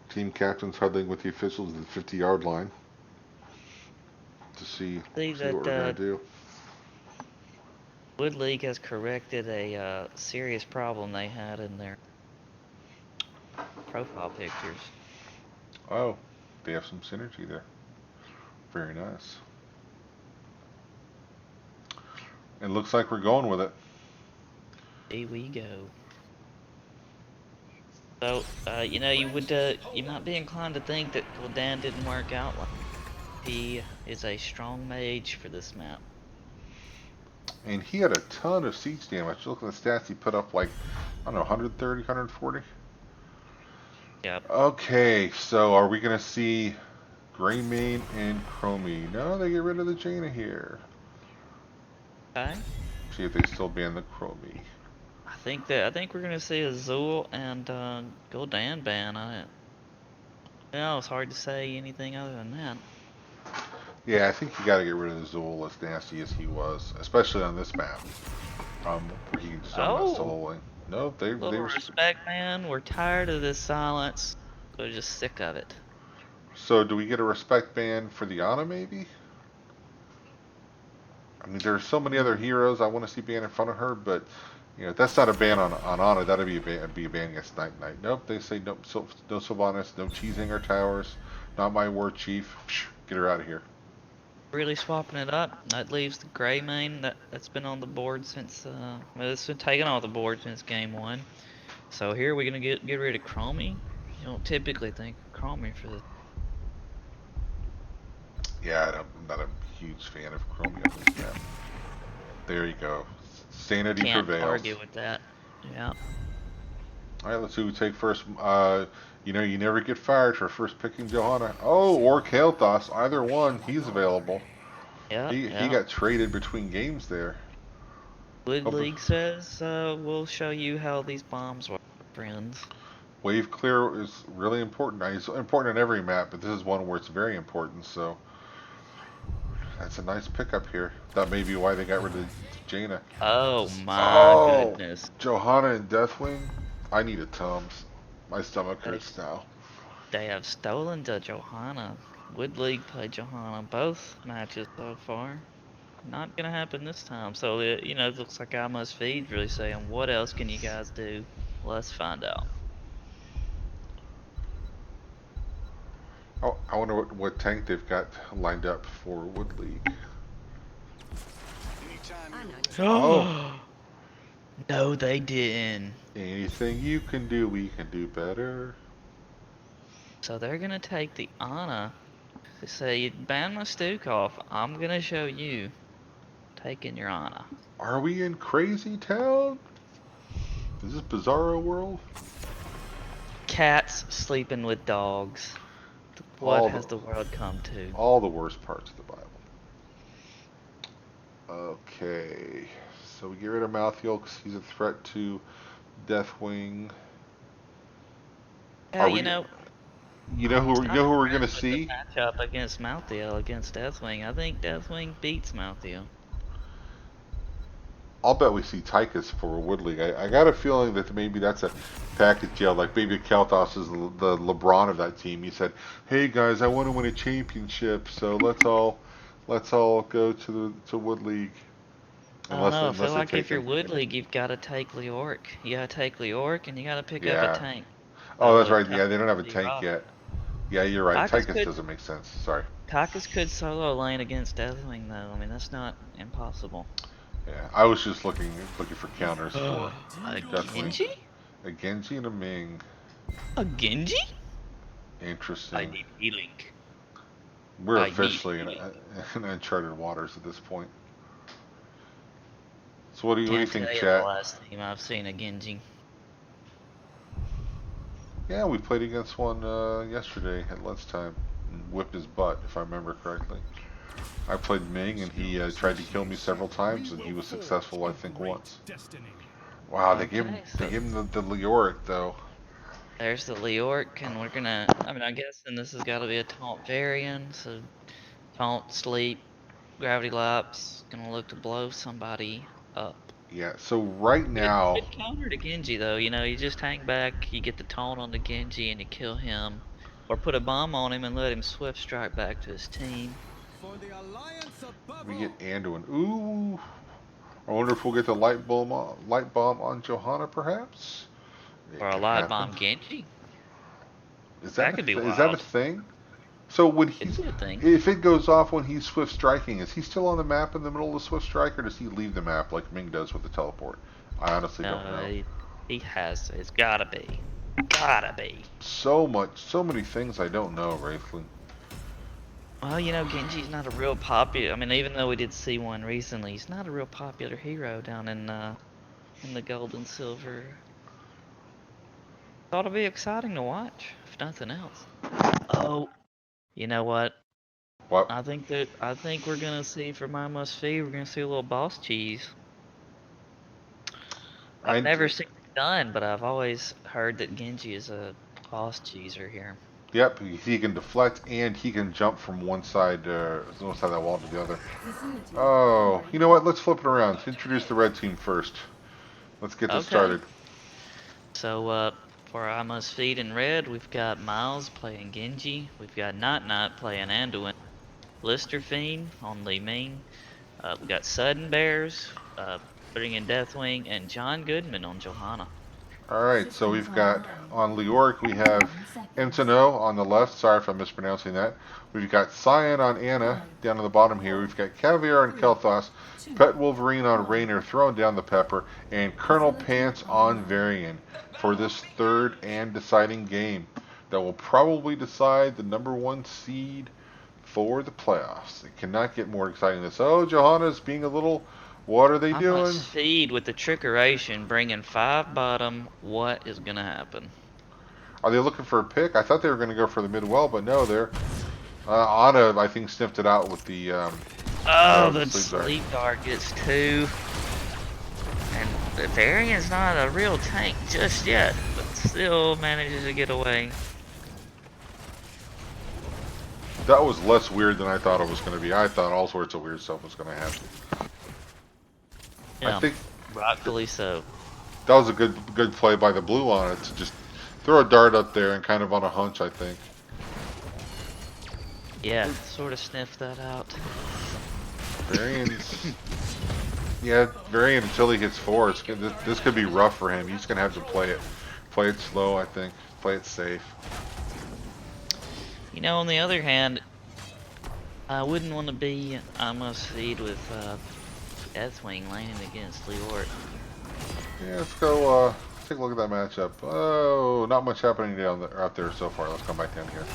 Team captains huddling with the officials at the 50-yard line to See see what that we're gonna do. Wood League has corrected a serious problem they had in their profile pictures. Oh, they have some synergy there. Very nice. It looks like we're going with it. Here we go. So, you might be inclined to think that Gul'dan didn't work out. He is a strong mage for this map. And he had a ton of siege damage. Look at the stats he put up, like, I don't know, 130, 140? Yep. Okay, so are we going to see Greymane and Chromie? No, they get rid of the Jaina here. Okay. See if they still ban the Chromie. I think we're gonna see Azul and Gul'dan ban. It's hard to say anything other than that. Yeah, I think you got to get rid of the Zool, as nasty as he was, especially on this map, where he can just own that Oh, solo lane. No, they little were. respect, man. We're tired of this silence. We're just sick of it. So do we get a respect ban for the Ana maybe? I mean, there's so many other Hmm. heroes I want to see banned in front of her, but that's not a ban on Ana. That'd be a ban against Night Knight. Nope, they say nope, no Sylvanas, no cheesing our towers, not my war chief. Psh, get her out of here. Really swapping it up. That leaves the Greymane that's been on the board since it's been taken off the board since game 1. So here we're gonna get rid of Chromie. You don't typically think of Chromie for this. Yeah, I'm not a huge fan of Chromie on this map. There you go. Sanity Can't prevails. argue with that. Yeah. All right, let's see who take first. You never get fired for first picking Johanna. Oh, or Kael'thas, either one. He's available. Yeah. He Yeah. got traded between games there. Wood Hope League says we'll show you how these bombs work, friends. wave clear is really important. Now, it's important on every map, but this is one where it's very important. So that's a nice pickup here. That may be why they got rid of Jaina. Oh my Oh, goodness. Johanna and Deathwing. I need a Tums. My stomach They hurts now. they have stolen to Johanna. Wood League played Johanna both matches so far. Not gonna happen this time. So it looks like I Must Feed really saying, what else can you guys do? Let's find out. Oh, I wonder what tank they've got lined up for Wood League. Oh, No, they didn't. anything you can do, we can do better. So they're gonna take the Ana. They say, you ban my Stukov. I'm gonna show you taking your Ana. Are we in Crazy Town? Is this Bizarro World? Cats sleeping with dogs. What All the has the world come to? all the worst parts of the Bible. Okay, so we get rid of Malthael because he's a threat to Deathwing. Yeah, Are we? You know who we're gonna see? Matchup against Malthael against Deathwing. I think Deathwing beats Malthael. I'll bet we see Tychus for Wood League. I got a feeling that maybe that's a package deal. Like maybe Kel'Thas is the LeBron of that team. He said, "Hey guys, I want to win a championship, so let's all go to Wood League." I don't know. I feel Unless they like take if you're him. Wood League, you've got to take Leoric. You got to take Leoric, and you got to pick up a Yeah. tank. Oh, So that's right. Yeah, they don't have a the tank yet. Yeah, you're right. Tychus Tychus could doesn't make sense. Sorry. Tychus could solo lane against Deathwing though. I mean that's not impossible. Yeah, I was just looking for counters for A definitely Genji? a Genji and a Ming. A Genji? I Interesting. need healing. We're I need officially healing. in uncharted waters at this point. So what do you Can't think, tell you the chat? last time I've seen a Genji. Yeah, we played against one yesterday at lunchtime and whipped his butt, if I remember correctly. I played Ming and he tried to kill me several times and he was successful, I think, once. Wow, Okay, they so gave him the Leoric though. there's the Leoric, and we're gonna. I mean, I guess then this has got to be a taunt variant. So taunt, sleep, gravity lapse, gonna look to blow somebody up. Yeah, so right now, Good counter to Genji though. You know, you just hang back, you get the taunt on the Genji, and you kill him, or put a bomb on him and let him swift strike back to his team. we get Anduin. Ooh, I wonder if we'll get the light bomb on Johanna, perhaps. It Or a could light happen. bomb Genji. Is That could be is that a wild. thing? So when It's he's a good thing. if it goes off when he's swift striking, is he still on the map in the middle of the swift strike, or does he leave the map like Ming does with the teleport? I honestly don't No, know. he has to. It's gotta be. Gotta be. So many things I don't know, Wraithling. Well, you know, Genji's not a real popular. I mean, even though we did see one recently, he's not a real popular hero down in the gold and silver. Thought it'd be exciting to watch, if nothing else. Oh, you know what? What? I think we're gonna see for my must feed. We're gonna see a little boss cheese. I've I never seen it done, but I've always heard that Genji is a boss cheeser here. Yep, he can deflect and he can jump from one side of that wall to the other. Oh, you know what? Let's flip it around. Introduce the red team first. Let's get this Okay. started. So, for I Must Feed in red, we've got Miles playing Genji. We've got Night playing Anduin. Blister Fiend on Li Ming. We got Sudden Bears, bringing Deathwing, and John Goodman on Johanna. Alright, so we've got on Leoric, we have Entano on the left. Sorry if I'm mispronouncing that. We've got Cyan on Anna down on the bottom here. We've got Caviar on Kel'Thas, Pet Wolverine on Raynor throwing down the pepper, and Colonel Pants on Varian for this third and deciding game that will probably decide the #1 seed for the playoffs. It cannot get more exciting than this. Oh, Johanna's being a little. What are they I doing? Must Feed with the Trickeration, bringing 5 bottom. What is gonna happen? Are they looking for a pick? I thought they were going to go for the mid well, but no, they're. Anna, I think, sniffed it out with the. Oh, the sleep dart. Sleep Dart gets 2. And the Varian's not a real tank just yet, but still manages to get away. That was less weird than I thought it was going to be. I thought all sorts of weird stuff was going to happen. Yeah, I think rightfully so. that was a good play by the blue on it to just throw a dart up there and kind of on a hunch, I think. Yeah, sort of sniffed that out. Varian's. Yeah, Varian until he hits 4. This could be rough for him. He's going to have to play it slow, I think. Play it safe. You know, on the other hand, I wouldn't want to be I Must Feed with Deathwing laning against Leoric. Yeah, let's go take a look at that matchup. Oh, not much happening out there so far. Let's come back down here.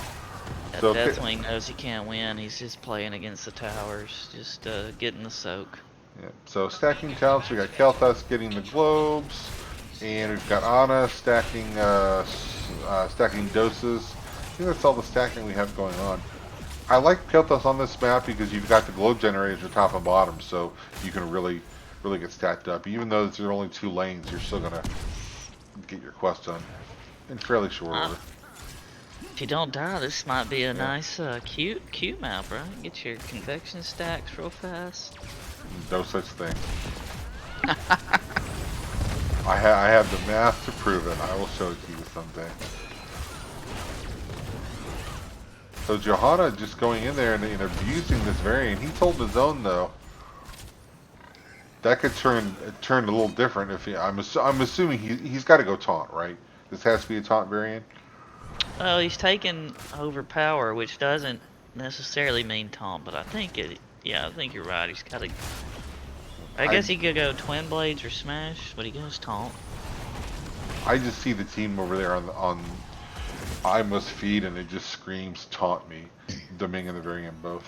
So Deathwing knows he can't win. He's just playing against the towers, just getting the soak. yeah, so stacking talents, we got Kel'Thas getting the globes, and we've got Ana stacking stacking doses. I think that's all the stacking we have going on. I like Kel'Thas on this map because you've got the globe generators at top and bottom, so you can really get stacked up. Even though there are only 2 lanes, you're still gonna get your quest done in fairly short order. If you don't die, this might be a nice, cute map, right? Get your convection stacks real fast. No such thing. I have the math to prove it. I will show it to you someday. So Johanna just going in there and abusing this variant. He's holding his own though. That could turn a little different if he, I'm assuming he's got to go taunt, right? This has to be a taunt variant. Well, he's taken overpower, which doesn't necessarily mean taunt, but I think it. Yeah, I think you're right. He's got to. I guess he could go twin blades or smash, but he goes taunt. I just see the team over there on I must feed, and it just screams taunt me. The Ming and the variant both.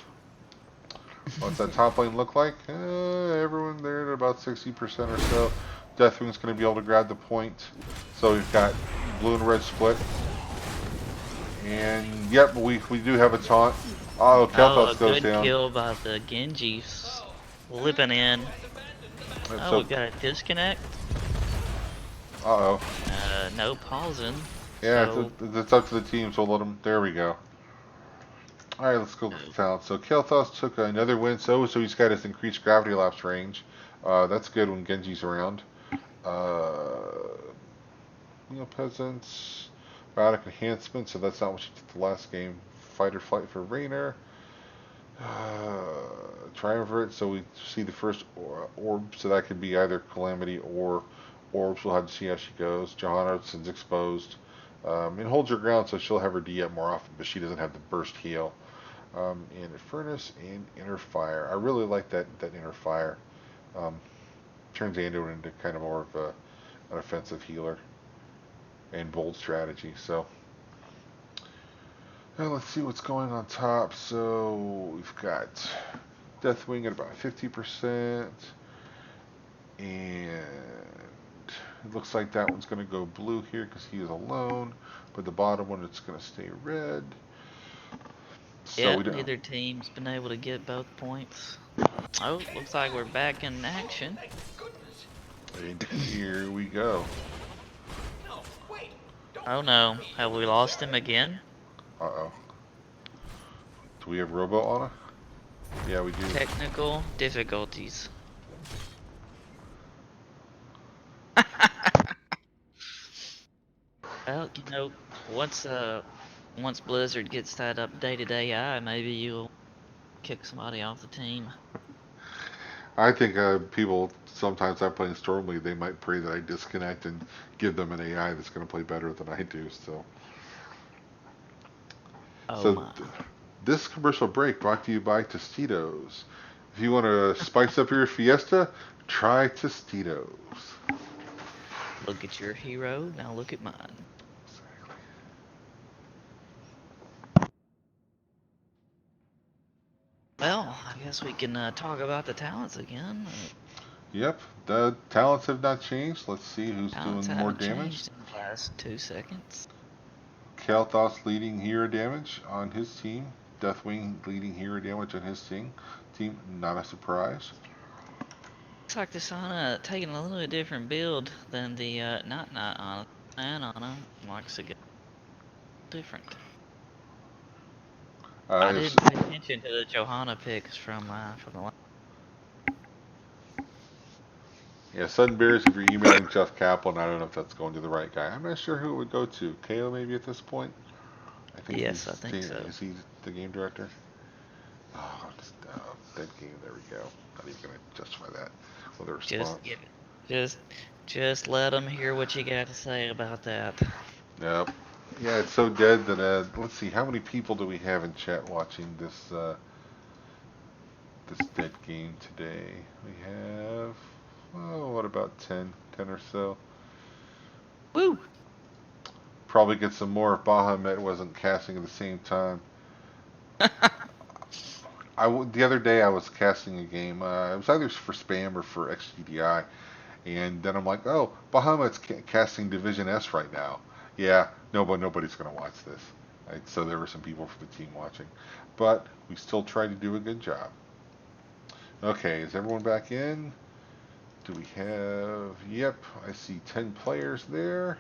What's that top lane look like? Everyone there at about 60% or so. Deathwing's going to be able to grab the point. So we've got blue and red split. And yep, we do have a taunt. Oh, Kel'Thas goes down. Good kill by the Genji, slipping in. So, we've got a disconnect. uh-oh. No pausing. Yeah, so... it's up to the team, so let them. There we go. Alright, let's go with the talent. So Kel'Thas took another win, so he's got his increased gravity lapse range. That's good when Genji's around. Peasants. Biotic enhancement, so that's not what you did the last game. Fight or flight for Raynor. Triumvirate, so we see the first orb, so that could be either Calamity or Orbs. We'll have to see how she goes. Johanna's exposed. And holds her ground, so she'll have her D up more often, but she doesn't have the burst heal. And Furnace and Inner Fire. I really like that Inner Fire. Turns Anduin into kind of more of an offensive healer and bold strategy. So now let's see what's going on top. So we've got Deathwing at about 50%, and it looks like that one's going to go blue here because he is alone, but the bottom one it's going to stay red. So yeah, neither team's been able to get both points. Oh, looks like we're back in action. And here we go. Oh no, have we lost him again? Uh-oh. Do we have Robo on it? Yeah, we do. Technical difficulties. Well, you know, once Blizzard gets that updated AI, maybe you'll kick somebody off the team. I think people, sometimes I'm playing Storm League, they might pray that I disconnect and give them an AI that's going to play better than I do, so. Oh So my. this commercial break brought to you by Tostitos. If you want to spice up your fiesta, try Tostitos. Look at your hero, now look at mine. Well, I guess we can talk about the talents again. Yep, the talents have not changed. Let's see who's Talents doing more haven't damage. changed in the last 2 seconds. Kel'Thas leading hero damage on his team. Deathwing leading hero damage on his team. Not a surprise. Looks like this Ana taking a little bit different build than the not Ana and Ana. Likes to get different. I didn't pay attention to the Johanna picks from the last. Yeah, Sudden Bears, if you're emailing Jeff Kaplan, I don't know if that's going to the right guy. I'm not sure who it would go to. KO maybe at this point? I think Yes, I think so. Is he the game director? Oh, dead game. There we go. Not even going to justify that with a response. Just give it. Just let them hear what you got to say about that. Yep. Yeah, it's so dead that let's see, how many people do we have in chat watching this this dead game today? We have, oh, what about 10 or so? Woo! Probably get some more if Bahamut wasn't casting at the same time. The other day I was casting a game. It was either for spam or for XGDI, and then I'm like, oh, Bahamut's casting Division S right now. Yeah, nobody's gonna watch this. Right? So there were some people from the team watching, but we still tried to do a good job. Okay, is everyone back in? Do we have? Yep, I see 10 players there.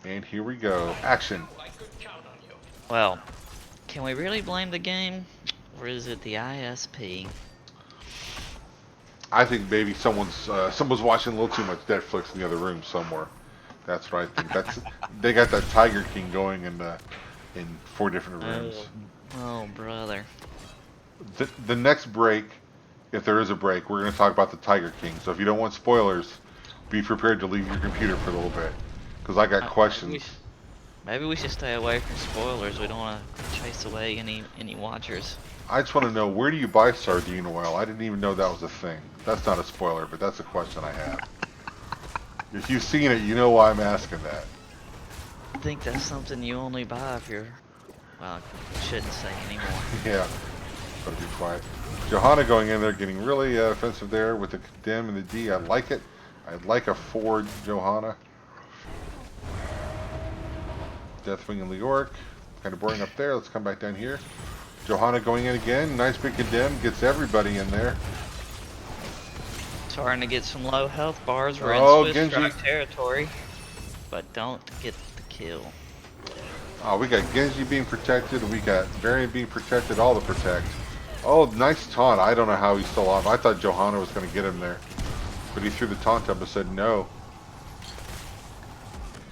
And here we go. Action. Well, can we really blame the game, or is it the ISP? I think maybe someone's watching a little too much Netflix in the other room somewhere. That's what I think. They got that Tiger King going in 4 different rooms. Oh, oh, brother. The next break, if there is a break, we're going to talk about the Tiger King. So if you don't want spoilers, be prepared to leave your computer for a little bit, because I got questions. Maybe we should stay away from spoilers. We don't want to chase away any watchers. I just want to know, where do you buy sardine oil? I didn't even know that was a thing. That's not a spoiler, but that's a question I have. If you've seen it, you know why I'm asking that. I think that's something you only buy if you're. Well, I shouldn't say anymore. Yeah, better be quiet. Johanna going in there, getting really offensive there with the condemn and the D. I like it. I like a forward Johanna. Deathwing and Leoric. Kind of boring up there. Let's come back down here. Johanna going in again. Nice big condemn. Gets everybody in there. Starting to get some low health bars. We're Oh, in Genji. Swiss strike territory. But don't get the kill. Oh, we got Genji being protected. We got Varian being protected. All the protect. Oh, nice taunt. I don't know how he's still on. I thought Johanna was going to get him there. But he threw the taunt up and said no.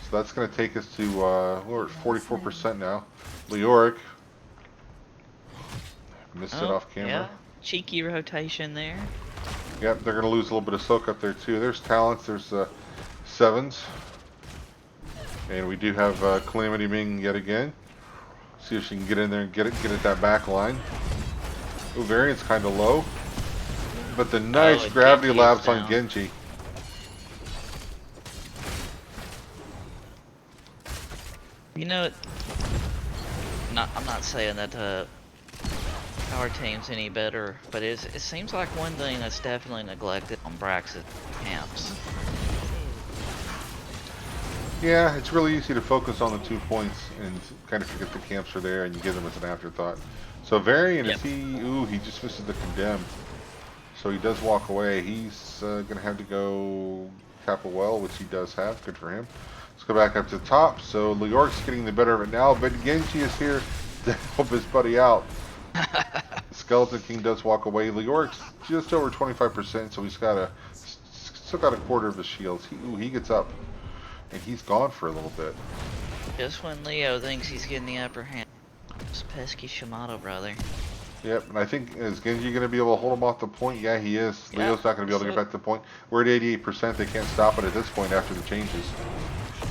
So that's going to take us to, we're at 44% now. Leoric. Missed it off camera. Yeah, cheeky rotation there. Yep, they're going to lose a little bit of soak up there too. There's talents. There's sevens. And we do have Calamity Ming yet again. See if she can get in there and get at that back line. Ooh, Variant's kind of low. But the nice gravity Genji lapse is on down. Genji. You know, I'm not saying that our team's any better, but it seems like one thing that's definitely neglected on Brax's camps. Yeah, it's really easy to focus on the 2 points and kind of forget the camps are there and you give them as an afterthought. So Varian, Yep. is he... Ooh, he just misses the condemn. So he does walk away. He's going to have to go cap a well, which he does have. Good for him. Let's go back up to the top. So Leoric's getting the better of it now, but Genji is here to help his buddy out. Skeleton King does walk away. Leoric's just over 25%, so he's got still got a quarter of his shields. He gets up. And he's gone for a little bit. Just when Leo thinks he's getting the upper hand. This pesky Shimado brother. Yep, and I think, is Genji going to be able to hold him off the point? Yeah, he is. Yeah, Leo's not going to be able to get back to the point. We're at 88%. They can't stop it at this point after the changes.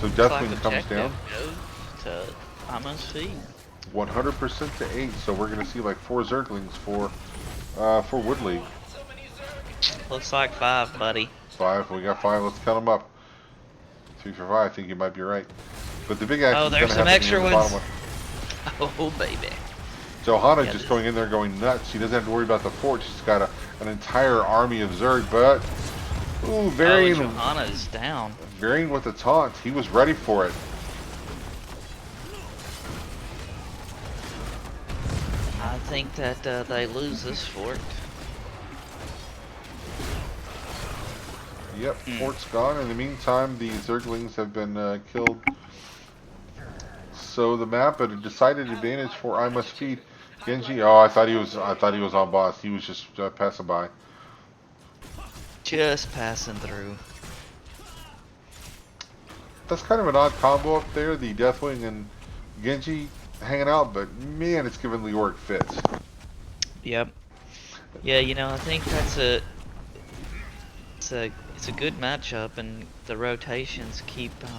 So Deathwing comes down. Goes to Amos feed. 100% to 8. So we're going to see like 4 Zerglings for Wood League. Looks like 5, buddy. 5. We got 5. Let's count them up. 3 for 5. I think you might be right. But the big action is going there's to some happen extra near the bottom ones. Oh, baby. Johanna Yeah, just going in there going nuts. She doesn't have to worry about the fort. She's got an entire army of Zerg, but... Ooh, Varian... Johanna is down. Varian with the taunt. He was ready for it. I think that they lose this fort. Yep, fort's gone. In the meantime, the Zerglings have been killed. So the map at a decided advantage for I Must Feed. Genji, oh, I thought he was on boss. He was just passing by. Just passing through. That's kind of an odd combo up there, the Deathwing and Genji hanging out, but man, it's giving Leoric fits. Yep. Yeah, you know, I think that's it's a good matchup, and the rotations keeping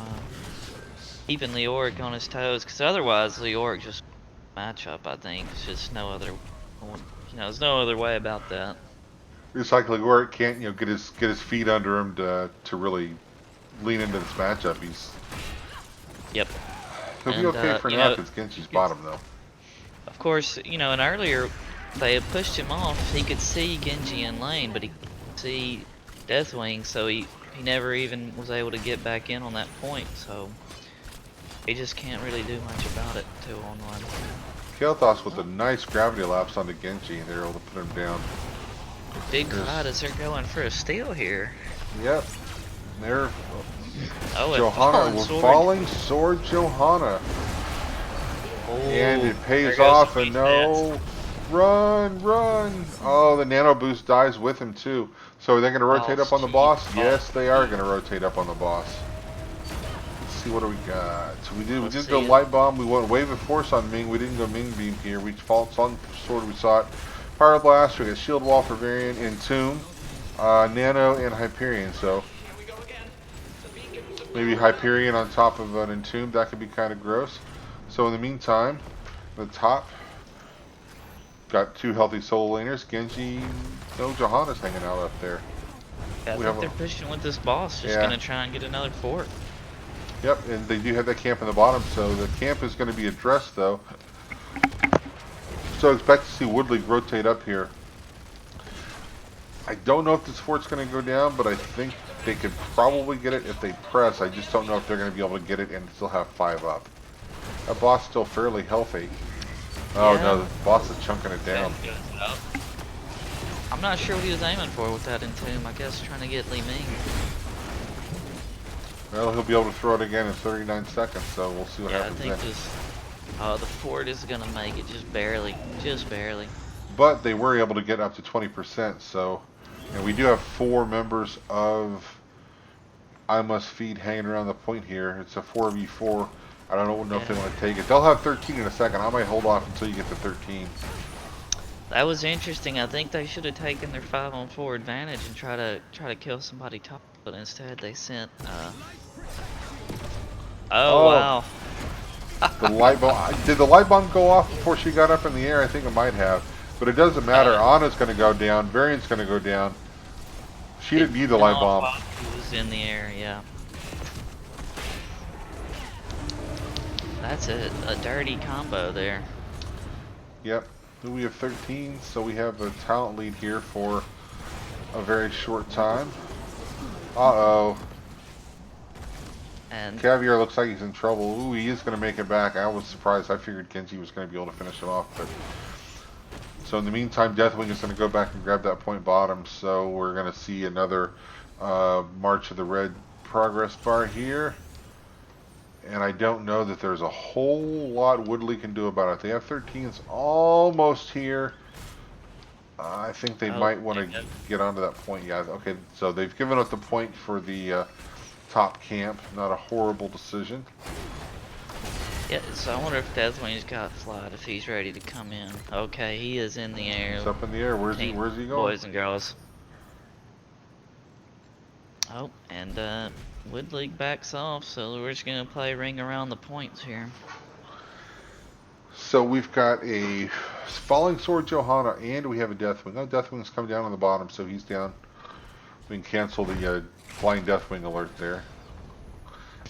Leoric on his toes, because otherwise Leoric just matchup. I think it's just no other, there's no other way about that. It's like Leoric can't, get his feet under him to really lean into this matchup. Yep. He'll be okay for now because Genji's bottom though. Of course, and earlier they had pushed him off. He could see Genji in lane, but he couldn't see Deathwing, so he never even was able to get back in on that point. So he just can't really do much about it 2-on-1. Kael'thas with a nice gravity lapse onto Genji, and they're able to put him down. Big crowd as they're going for a steal here. Yep. They're Oh, Johanna falling with sword. falling sword Johanna. And it there pays goes off, the and defense. no, run. Oh, the nano boost dies with him too. So are they going to Oh, rotate up on the jeez. boss? Oh, Yes, they are going to rotate up on the boss. Let's see, what do we got? So we let's did see go it. light bomb. We went wave of force on Ming. We didn't go Ming beam here. We fault on sword. We saw it. Fire blast. We got shield wall for Varian, Entomb, nano, and Hyperion. So maybe Hyperion on top of an Entomb. That could be kind of gross. So in the meantime, the top got two healthy solo laners. Genji, no, Johanna's hanging out up there. I We think have they're pushing with this boss. Just Yeah. gonna try and get another fort. Yep, and they do have that camp in the bottom, so the camp is going to be addressed though. So expect to see Woodley rotate up here. I don't know if this fort's going to go down, but I think they could probably get it if they press. I just don't know if they're going to be able to get it and still have 5 up. That boss is still fairly healthy. Oh Yeah. no, the boss is chunking it down. I'm not sure what he was aiming for with that Entomb. I guess trying to get Li Ming. Well, he'll be able to throw it again in 39 seconds, so we'll see what Yeah, I happens think then. this. The fort is gonna make it just barely, just barely. But they were able to get up to 20%, so, and we do have 4 members of I Must Feed hanging around the point here. It's a 4v4. I don't know if they want to take it. They'll have 13 in a second. I might hold off until you get to 13. That was interesting. I think they should have taken their 5-on-4 advantage and try to kill somebody top, but instead they sent. Oh wow! The light bomb. Did the light bomb go off before she got up in the air? I think it might have. But it doesn't matter. Anna's going to go down. Varian's going to go down. She didn't need the light bomb. He was in the air, yeah. That's it. A dirty combo there. Yep. We have 13, so we have a talent lead here for a very short time. Uh-oh. And Caviar looks like he's in trouble. Ooh, he is going to make it back. I was surprised. I figured Genji was going to be able to finish him off. But so in the meantime, Deathwing is going to go back and grab that point bottom. So we're going to see another March of the Red progress bar here. And I don't know that there's a whole lot Woodley can do about it. They have 13s almost here. I think they might want to get onto that point. Yeah, okay, so they've given us the point for the top camp. Not a horrible decision. yeah, so I wonder if Deathwing's got flight, if he's ready to come in. Okay, he is in the air. He's up in the air. Where's he going? Boys and girls. Oh, and Woodley backs off, so we're just gonna play ring around the points here. So we've got a Falling Sword Johanna, and we have a Deathwing. Oh, Deathwing's come down on the bottom, so he's down. We can cancel the Flying Deathwing alert there.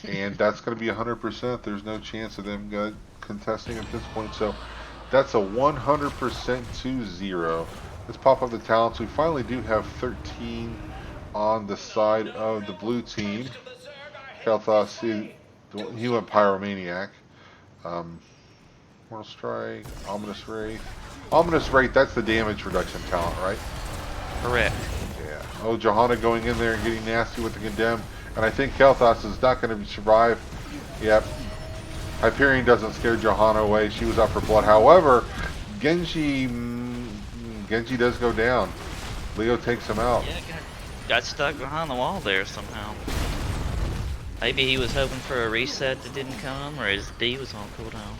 And that's going to be 100%. There's no chance of them contesting at this point. So that's a 100% to 0. Let's pop up the talents. We finally do have 13 on the side of the blue team. Kalthos, he went Pyromaniac. Mortal Strike, Ominous Wraith. Ominous Wraith, that's the damage reduction talent, right? Correct. Yeah. Oh, Johanna going in there and getting nasty with the Condemn. And I think Kalthos is not going to survive. Yep. Hyperion doesn't scare Johanna away. She was up for blood. However, Genji does go down. Leo takes him out. Yeah, got stuck behind the wall there somehow. Maybe he was hoping for a reset that didn't come, or his D was on cooldown.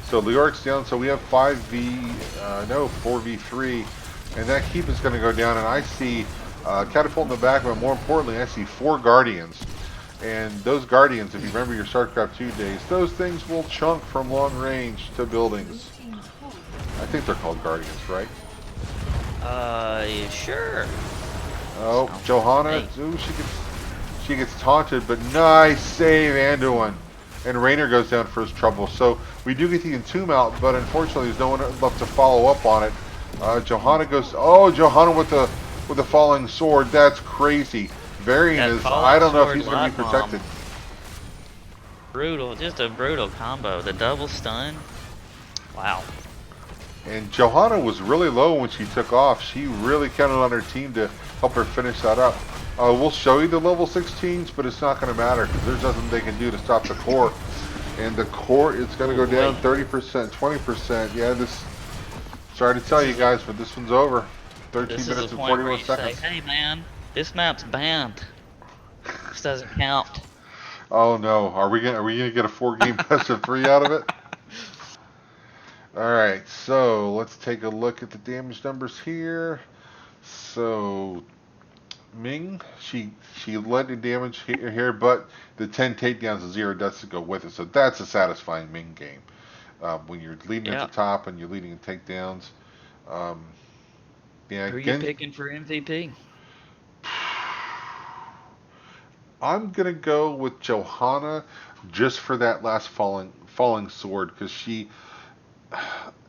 So Leoric's down, so we have 4v3, and that keep is going to go down, and I see Catapult in the back, but more importantly, I see 4 Guardians. And those Guardians, if you remember your StarCraft 2 days, those things will chunk from long range to buildings. I think they're called Guardians, right? Sure. Oh, Johanna, ooh, she gets taunted, but nice save, Anduin. And Raynor goes down for his trouble. So we do get the Entomb out, but unfortunately there's no one left to follow up on it. Johanna goes, oh, Johanna with the falling sword. That's crazy. Varian is, I don't know if he's going to be protected. Brutal, just a brutal combo. The double stun. Wow. And Johanna was really low when she took off. She really counted on her team to help her finish that up. We'll show you the level 16s, but it's not going to matter because there's nothing they can do to stop the core. And the core is going to go down Wait. 30%, 20%. Yeah, this. Sorry to tell This you is guys, but this one's over. 13 this is a minutes and point where 41 you say, seconds. "Hey, man, this map's banned. This doesn't count." Oh no, are we gonna get a 4 game best of 3 out of it? All right, so let's take a look at the damage numbers here. So Ming, she led in damage here, but the 10 takedowns and 0 deaths to go with it. So that's a satisfying Ming game. When you're leading at the Yep. top and you're leading in takedowns. Um, yeah, Who are you again, picking for MVP? I'm gonna go with Johanna just for that last falling sword because she.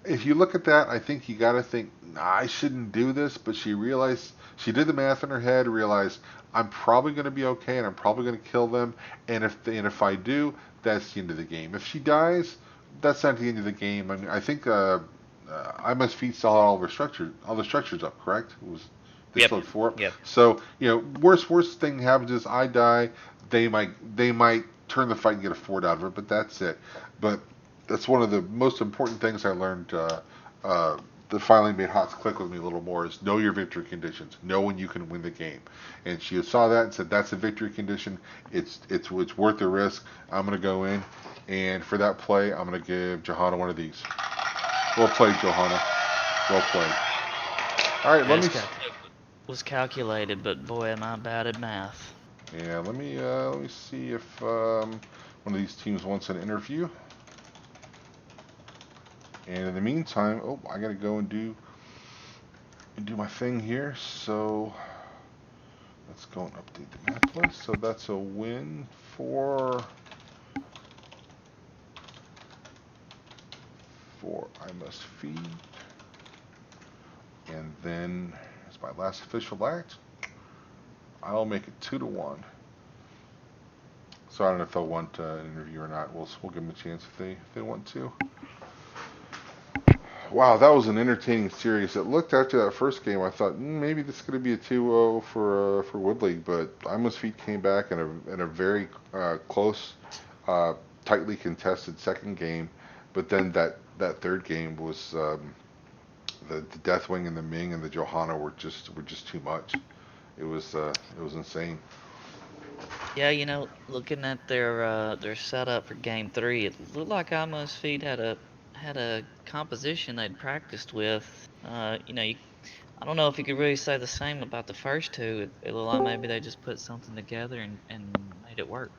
If you look at that, I think you got to think nah, I shouldn't do this, but she realized she did the math in her head, realized I'm probably going to be okay, and I'm probably going to kill them, and if I do, that's the end of the game. If she dies, that's not the end of the game. I mean, I think I must feed saw all the structures up, correct? It was they Yep. still had 4 up. Yep. So worst thing happens is I die. They might turn the fight and get a fort out of it, but that's it. But that's one of the most important things I learned uh, that finally made Hots click with me a little more is know your victory conditions. Know when you can win the game. And she saw that and said, that's a victory condition. It's worth the risk. I'm going to go in. And for that play, I'm going to give Johanna one of these. Well played, Johanna. Well played. All right, Yeah, let this me. guy was calculated, but boy, am I bad at math. Yeah, let me see if one of these teams wants an interview. And in the meantime, oh, I gotta go and do my thing here. So let's go and update the map list. So that's a win for I must feed, and then as my last official act, I'll make it 2-1. So I don't know if they'll want an interview or not. We'll give them a chance if they want to. Wow, that was an entertaining series. It looked after that first game, I thought maybe this is going to be a 2-0 for Wood League, but I Must Feet came back in a very close, uh, tightly contested second game. But then that third game was the Deathwing and the Ming and the Johanna were just too much. It was insane. Yeah, looking at their setup for game three, it looked like Almost Feet had a composition they'd practiced with. I don't know if you could really say the same about the first two. It looked like maybe they just put something together and made it work.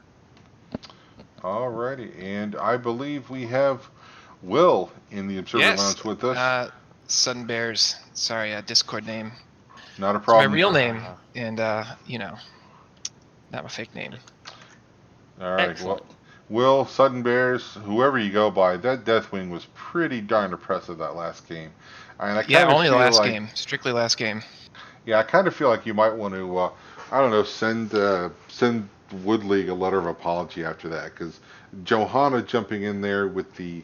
Alrighty, and I believe we have Will in the Observer Yes, Lounge with us. Sun Bears. Sorry, Discord name. Not a It's my problem. real name, Uh, and not my fake name. All right. Well, Excellent. Will, Sudden Bears, whoever you go by, that Deathwing was pretty darn impressive that last game. And I Yeah, kind of only the feel last like, game, strictly last game. yeah, I kind of feel like you might want to, I don't know, send Wood League a letter of apology after that, because Johanna jumping in there with the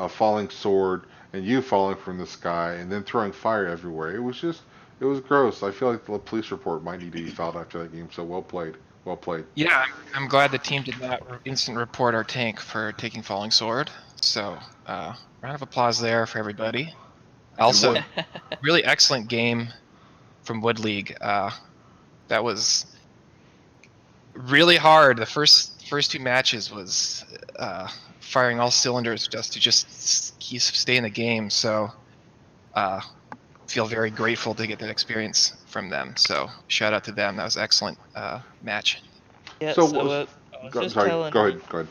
falling sword and you falling from the sky and then throwing fire everywhere, it was gross. I feel like the police report might need to be filed after that game. So well played, well played. Yeah, I'm glad the team did not instant report our tank for taking falling sword. So, round of applause there for everybody. Also, What? really excellent game from Wood League. That was really hard. The first two matches was firing all cylinders just to keep stay in the game. So feel very grateful to get that experience from them. So shout out to them. That was an excellent match. Yeah, So so was? I was I'm just sorry. telling Go ahead. Go ahead.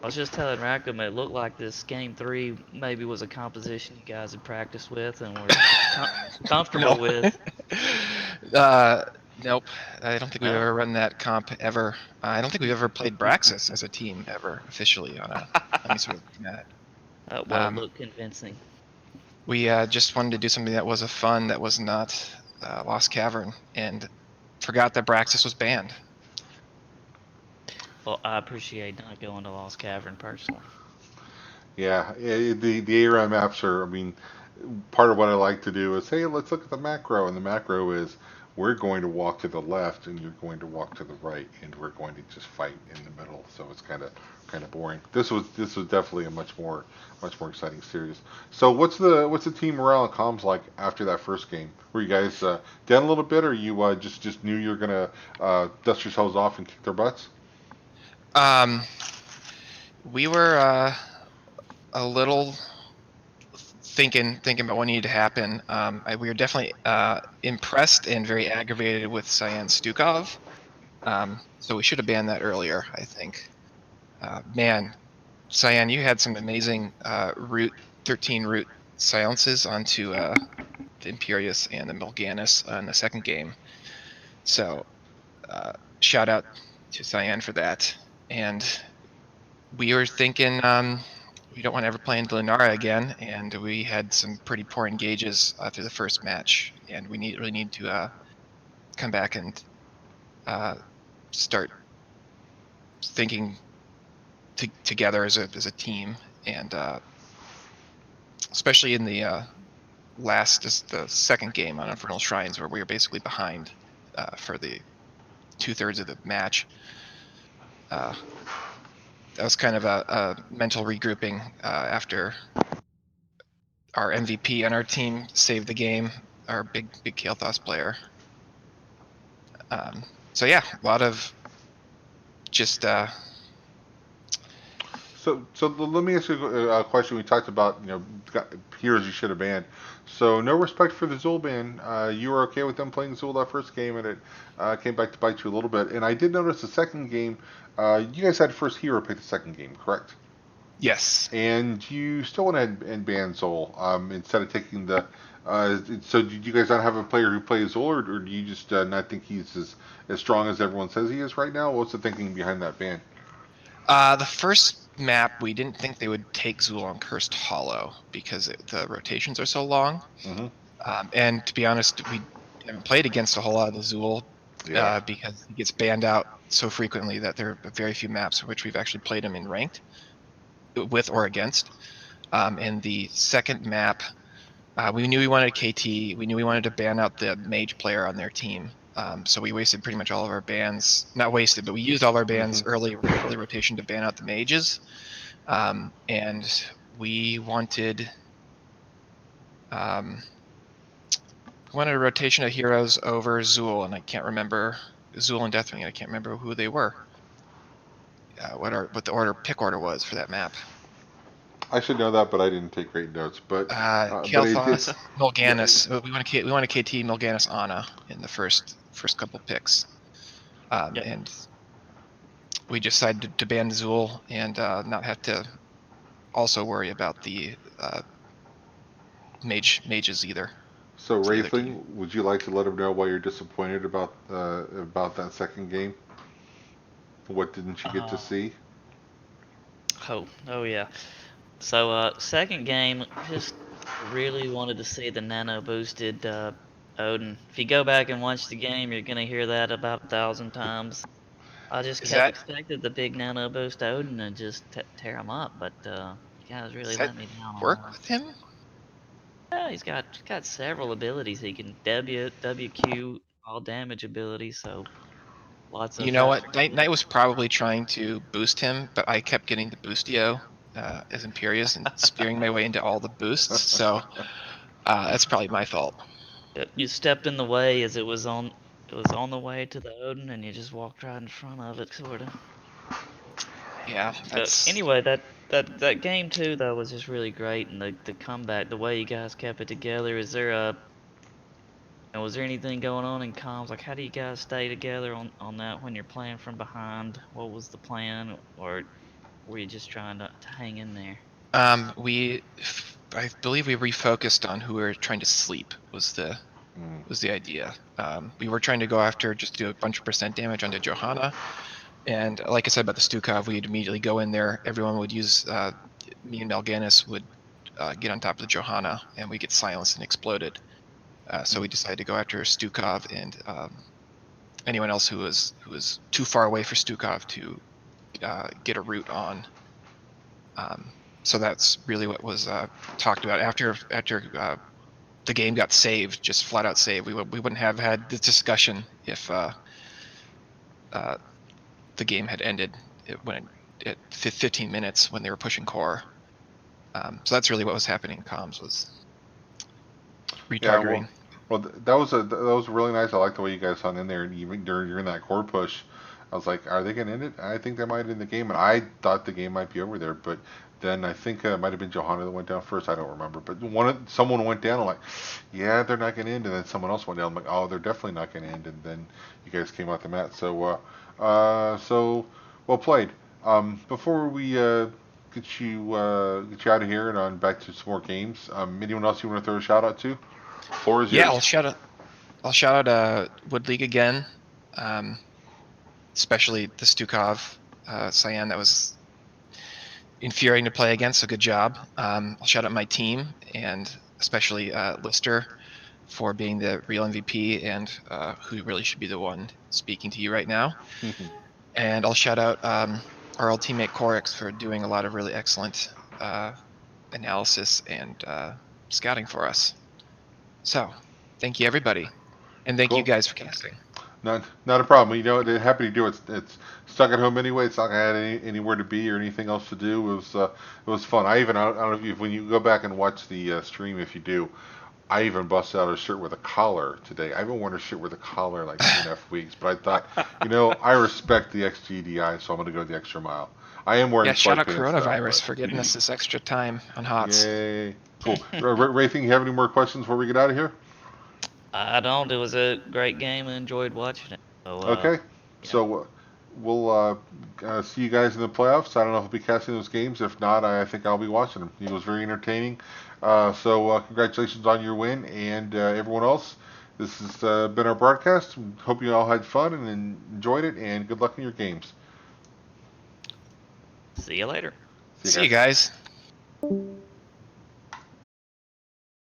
I was just telling Rackham it looked like this game three maybe was a composition you guys had practiced with and were No. comfortable with. Nope. I don't think we've No? ever run that comp ever. I don't think we've ever played Braxis as a team ever officially on any sort of format. Well, it looked convincing. We just wanted to do something that was a fun, that was not Lost Cavern, and forgot that Braxis was banned. Well, I appreciate not going to Lost Cavern personally. Yeah. The ARAM maps are. I mean, part of what I like to do is, hey, let's look at the macro, and the macro is we're going to walk to the left and you're going to walk to the right, and we're going to just fight in the middle. So it's kind of boring. This was definitely a much more exciting series. So what's the team morale and comms like after that first game? Were you guys down a little bit, or you just knew you were gonna dust yourselves off and kick their butts? Um, we were a little thinking about what needed to happen. We were definitely impressed and very aggravated with Cyan Stukov. So we should have banned that earlier, I think. Man, Cyan, you had some amazing root 13 root silences onto the Imperius and the Milganus in the second game. So shout out to Cyan for that. And we were thinking we don't want to ever play into Lunara again, and we had some pretty poor engages after the first match, and we really need to come back and start thinking together as a team, and especially in the the second game on Infernal Shrines, where we were basically behind for the 2/3 of the match. That was kind of a mental regrouping after our MVP on our team saved the game, our big Kael'thas player. So yeah, a lot of just So let me ask you a question. We talked about heroes you should have banned. So no respect for the Zul ban. You were okay with them playing Zul that first game, and it came back to bite you a little bit. And I did notice the second game. You guys had first hero pick the second game, correct? yes. And you still went ahead and banned Zul instead of taking the. So did you guys not have a player who plays Zul, or do you just not think he's as strong as everyone says he is right now? What's the thinking behind that ban? The first map, we didn't think they would take Zul on Cursed Hollow because the rotations are so long. Mm-hmm. And to be honest, we haven't played against a whole lot of the Zul Yeah. because he gets banned out so frequently that there are very few maps in which we've actually played him in ranked, with or against. And the second map, we knew we wanted KT. We knew we wanted to ban out the mage player on their team. So we wasted pretty much all of our bans. Not wasted, but we used all of our bans early rotation to ban out the mages. And we wanted a rotation of heroes over Zul, and I can't remember Zul and Deathwing. I can't remember who they were. What the pick order was for that map. I should know that, but I didn't take great notes. But Kael'thas, Milganus. Yeah. We want a KT Milganus Ana in the first couple picks, Yep. and we decided to ban Zul and not have to also worry about the mages either. So for the other team. Wraithling, would you like to let him know why you're disappointed about that second game? What didn't you get to Uh, see? oh yeah. So second game, just really wanted to see the nano boosted Odin. If you go back and watch the game, you're gonna hear that about 1,000 times. I just Is kept that expecting the big nano boost Odin and just tear him up, but you guys does really that let me down on work that. with him? Yeah, he's got several abilities. He can WQ all damage abilities, so lots You of know what? Knight was probably trying to boost him, but I kept getting the boostio as Imperius and spearing my way into all the boosts. So that's probably my fault. You stepped in the way as it was on the way to the Odin, and you just walked right in front of it, sort of. Yeah, But that's. anyway, that game too though was just really great, and the comeback, the way you guys kept it together. Was there anything going on in comms? Like, how do you guys stay together on that when you're playing from behind? What was the plan, or were you just trying to hang in there? I believe we refocused on who we were trying to sleep Mm. was the idea. We were trying to go after just do a bunch of percent damage onto Johanna, and like I said about the Stukov, we'd immediately go in there. Everyone would use me and Mal'Ganis would get on top of the Johanna, and we get silenced and exploded. So we decided to go after Stukov and anyone else who was too far away for Stukov to get a root on. So that's really what was talked about after the game got saved, just flat out saved. We wouldn't have had this discussion if the game had ended at 15 minutes when they were pushing core. So that's really what was happening in comms, was Yeah, retargeting. well, that was really nice. I like the way you guys hung in there, and even during that core push, I was like, are they gonna end it? I think they might end the game, and I thought the game might be over there, but then I think it might have been Johanna that went down first. I don't remember, but someone went down. I'm like, yeah, they're not gonna end, and then someone else went down. I'm like, oh, they're definitely not gonna end, and then you guys came out the mat. So well played. Before we get you out of here and on back to some more games, anyone else you want to throw a shout out to? Floor is Yeah, yours. I'll shout out Wood League again, especially the Stukov Cyan. That was infuriating to play against, so good job. I'll shout out my team, and especially Lister for being the real MVP and who really should be the one speaking to you right now. And I'll shout out our old teammate Corix for doing a lot of really excellent analysis and scouting for us. So, thank you everybody, and thank you Cool. guys for casting. Not a problem. You know, they're happy to do it. It's stuck at home anyway. It's not gonna have anywhere to be or anything else to do. It was fun. I don't know if when you go back and watch the stream, if you do, I even busted out a shirt with a collar today. I haven't worn a shirt with a collar in like 2.5 weeks, but I thought, I respect the XGDI, so I'm gonna go the extra mile. I am wearing Yeah, shout out sweatpants though, coronavirus but for getting us this extra time on HOTS. yay, cool. Ray, think you have any more questions before we get out of here? I don't. It was a great game. I enjoyed watching it. So, Okay, yeah. so we'll see you guys in the playoffs. I don't know if I'll be casting those games. If not, I think I'll be watching them. It was very entertaining. So congratulations on your win, and everyone else. This has been our broadcast. Hope you all had fun and enjoyed it, and good luck in your games. See you later. See you guys.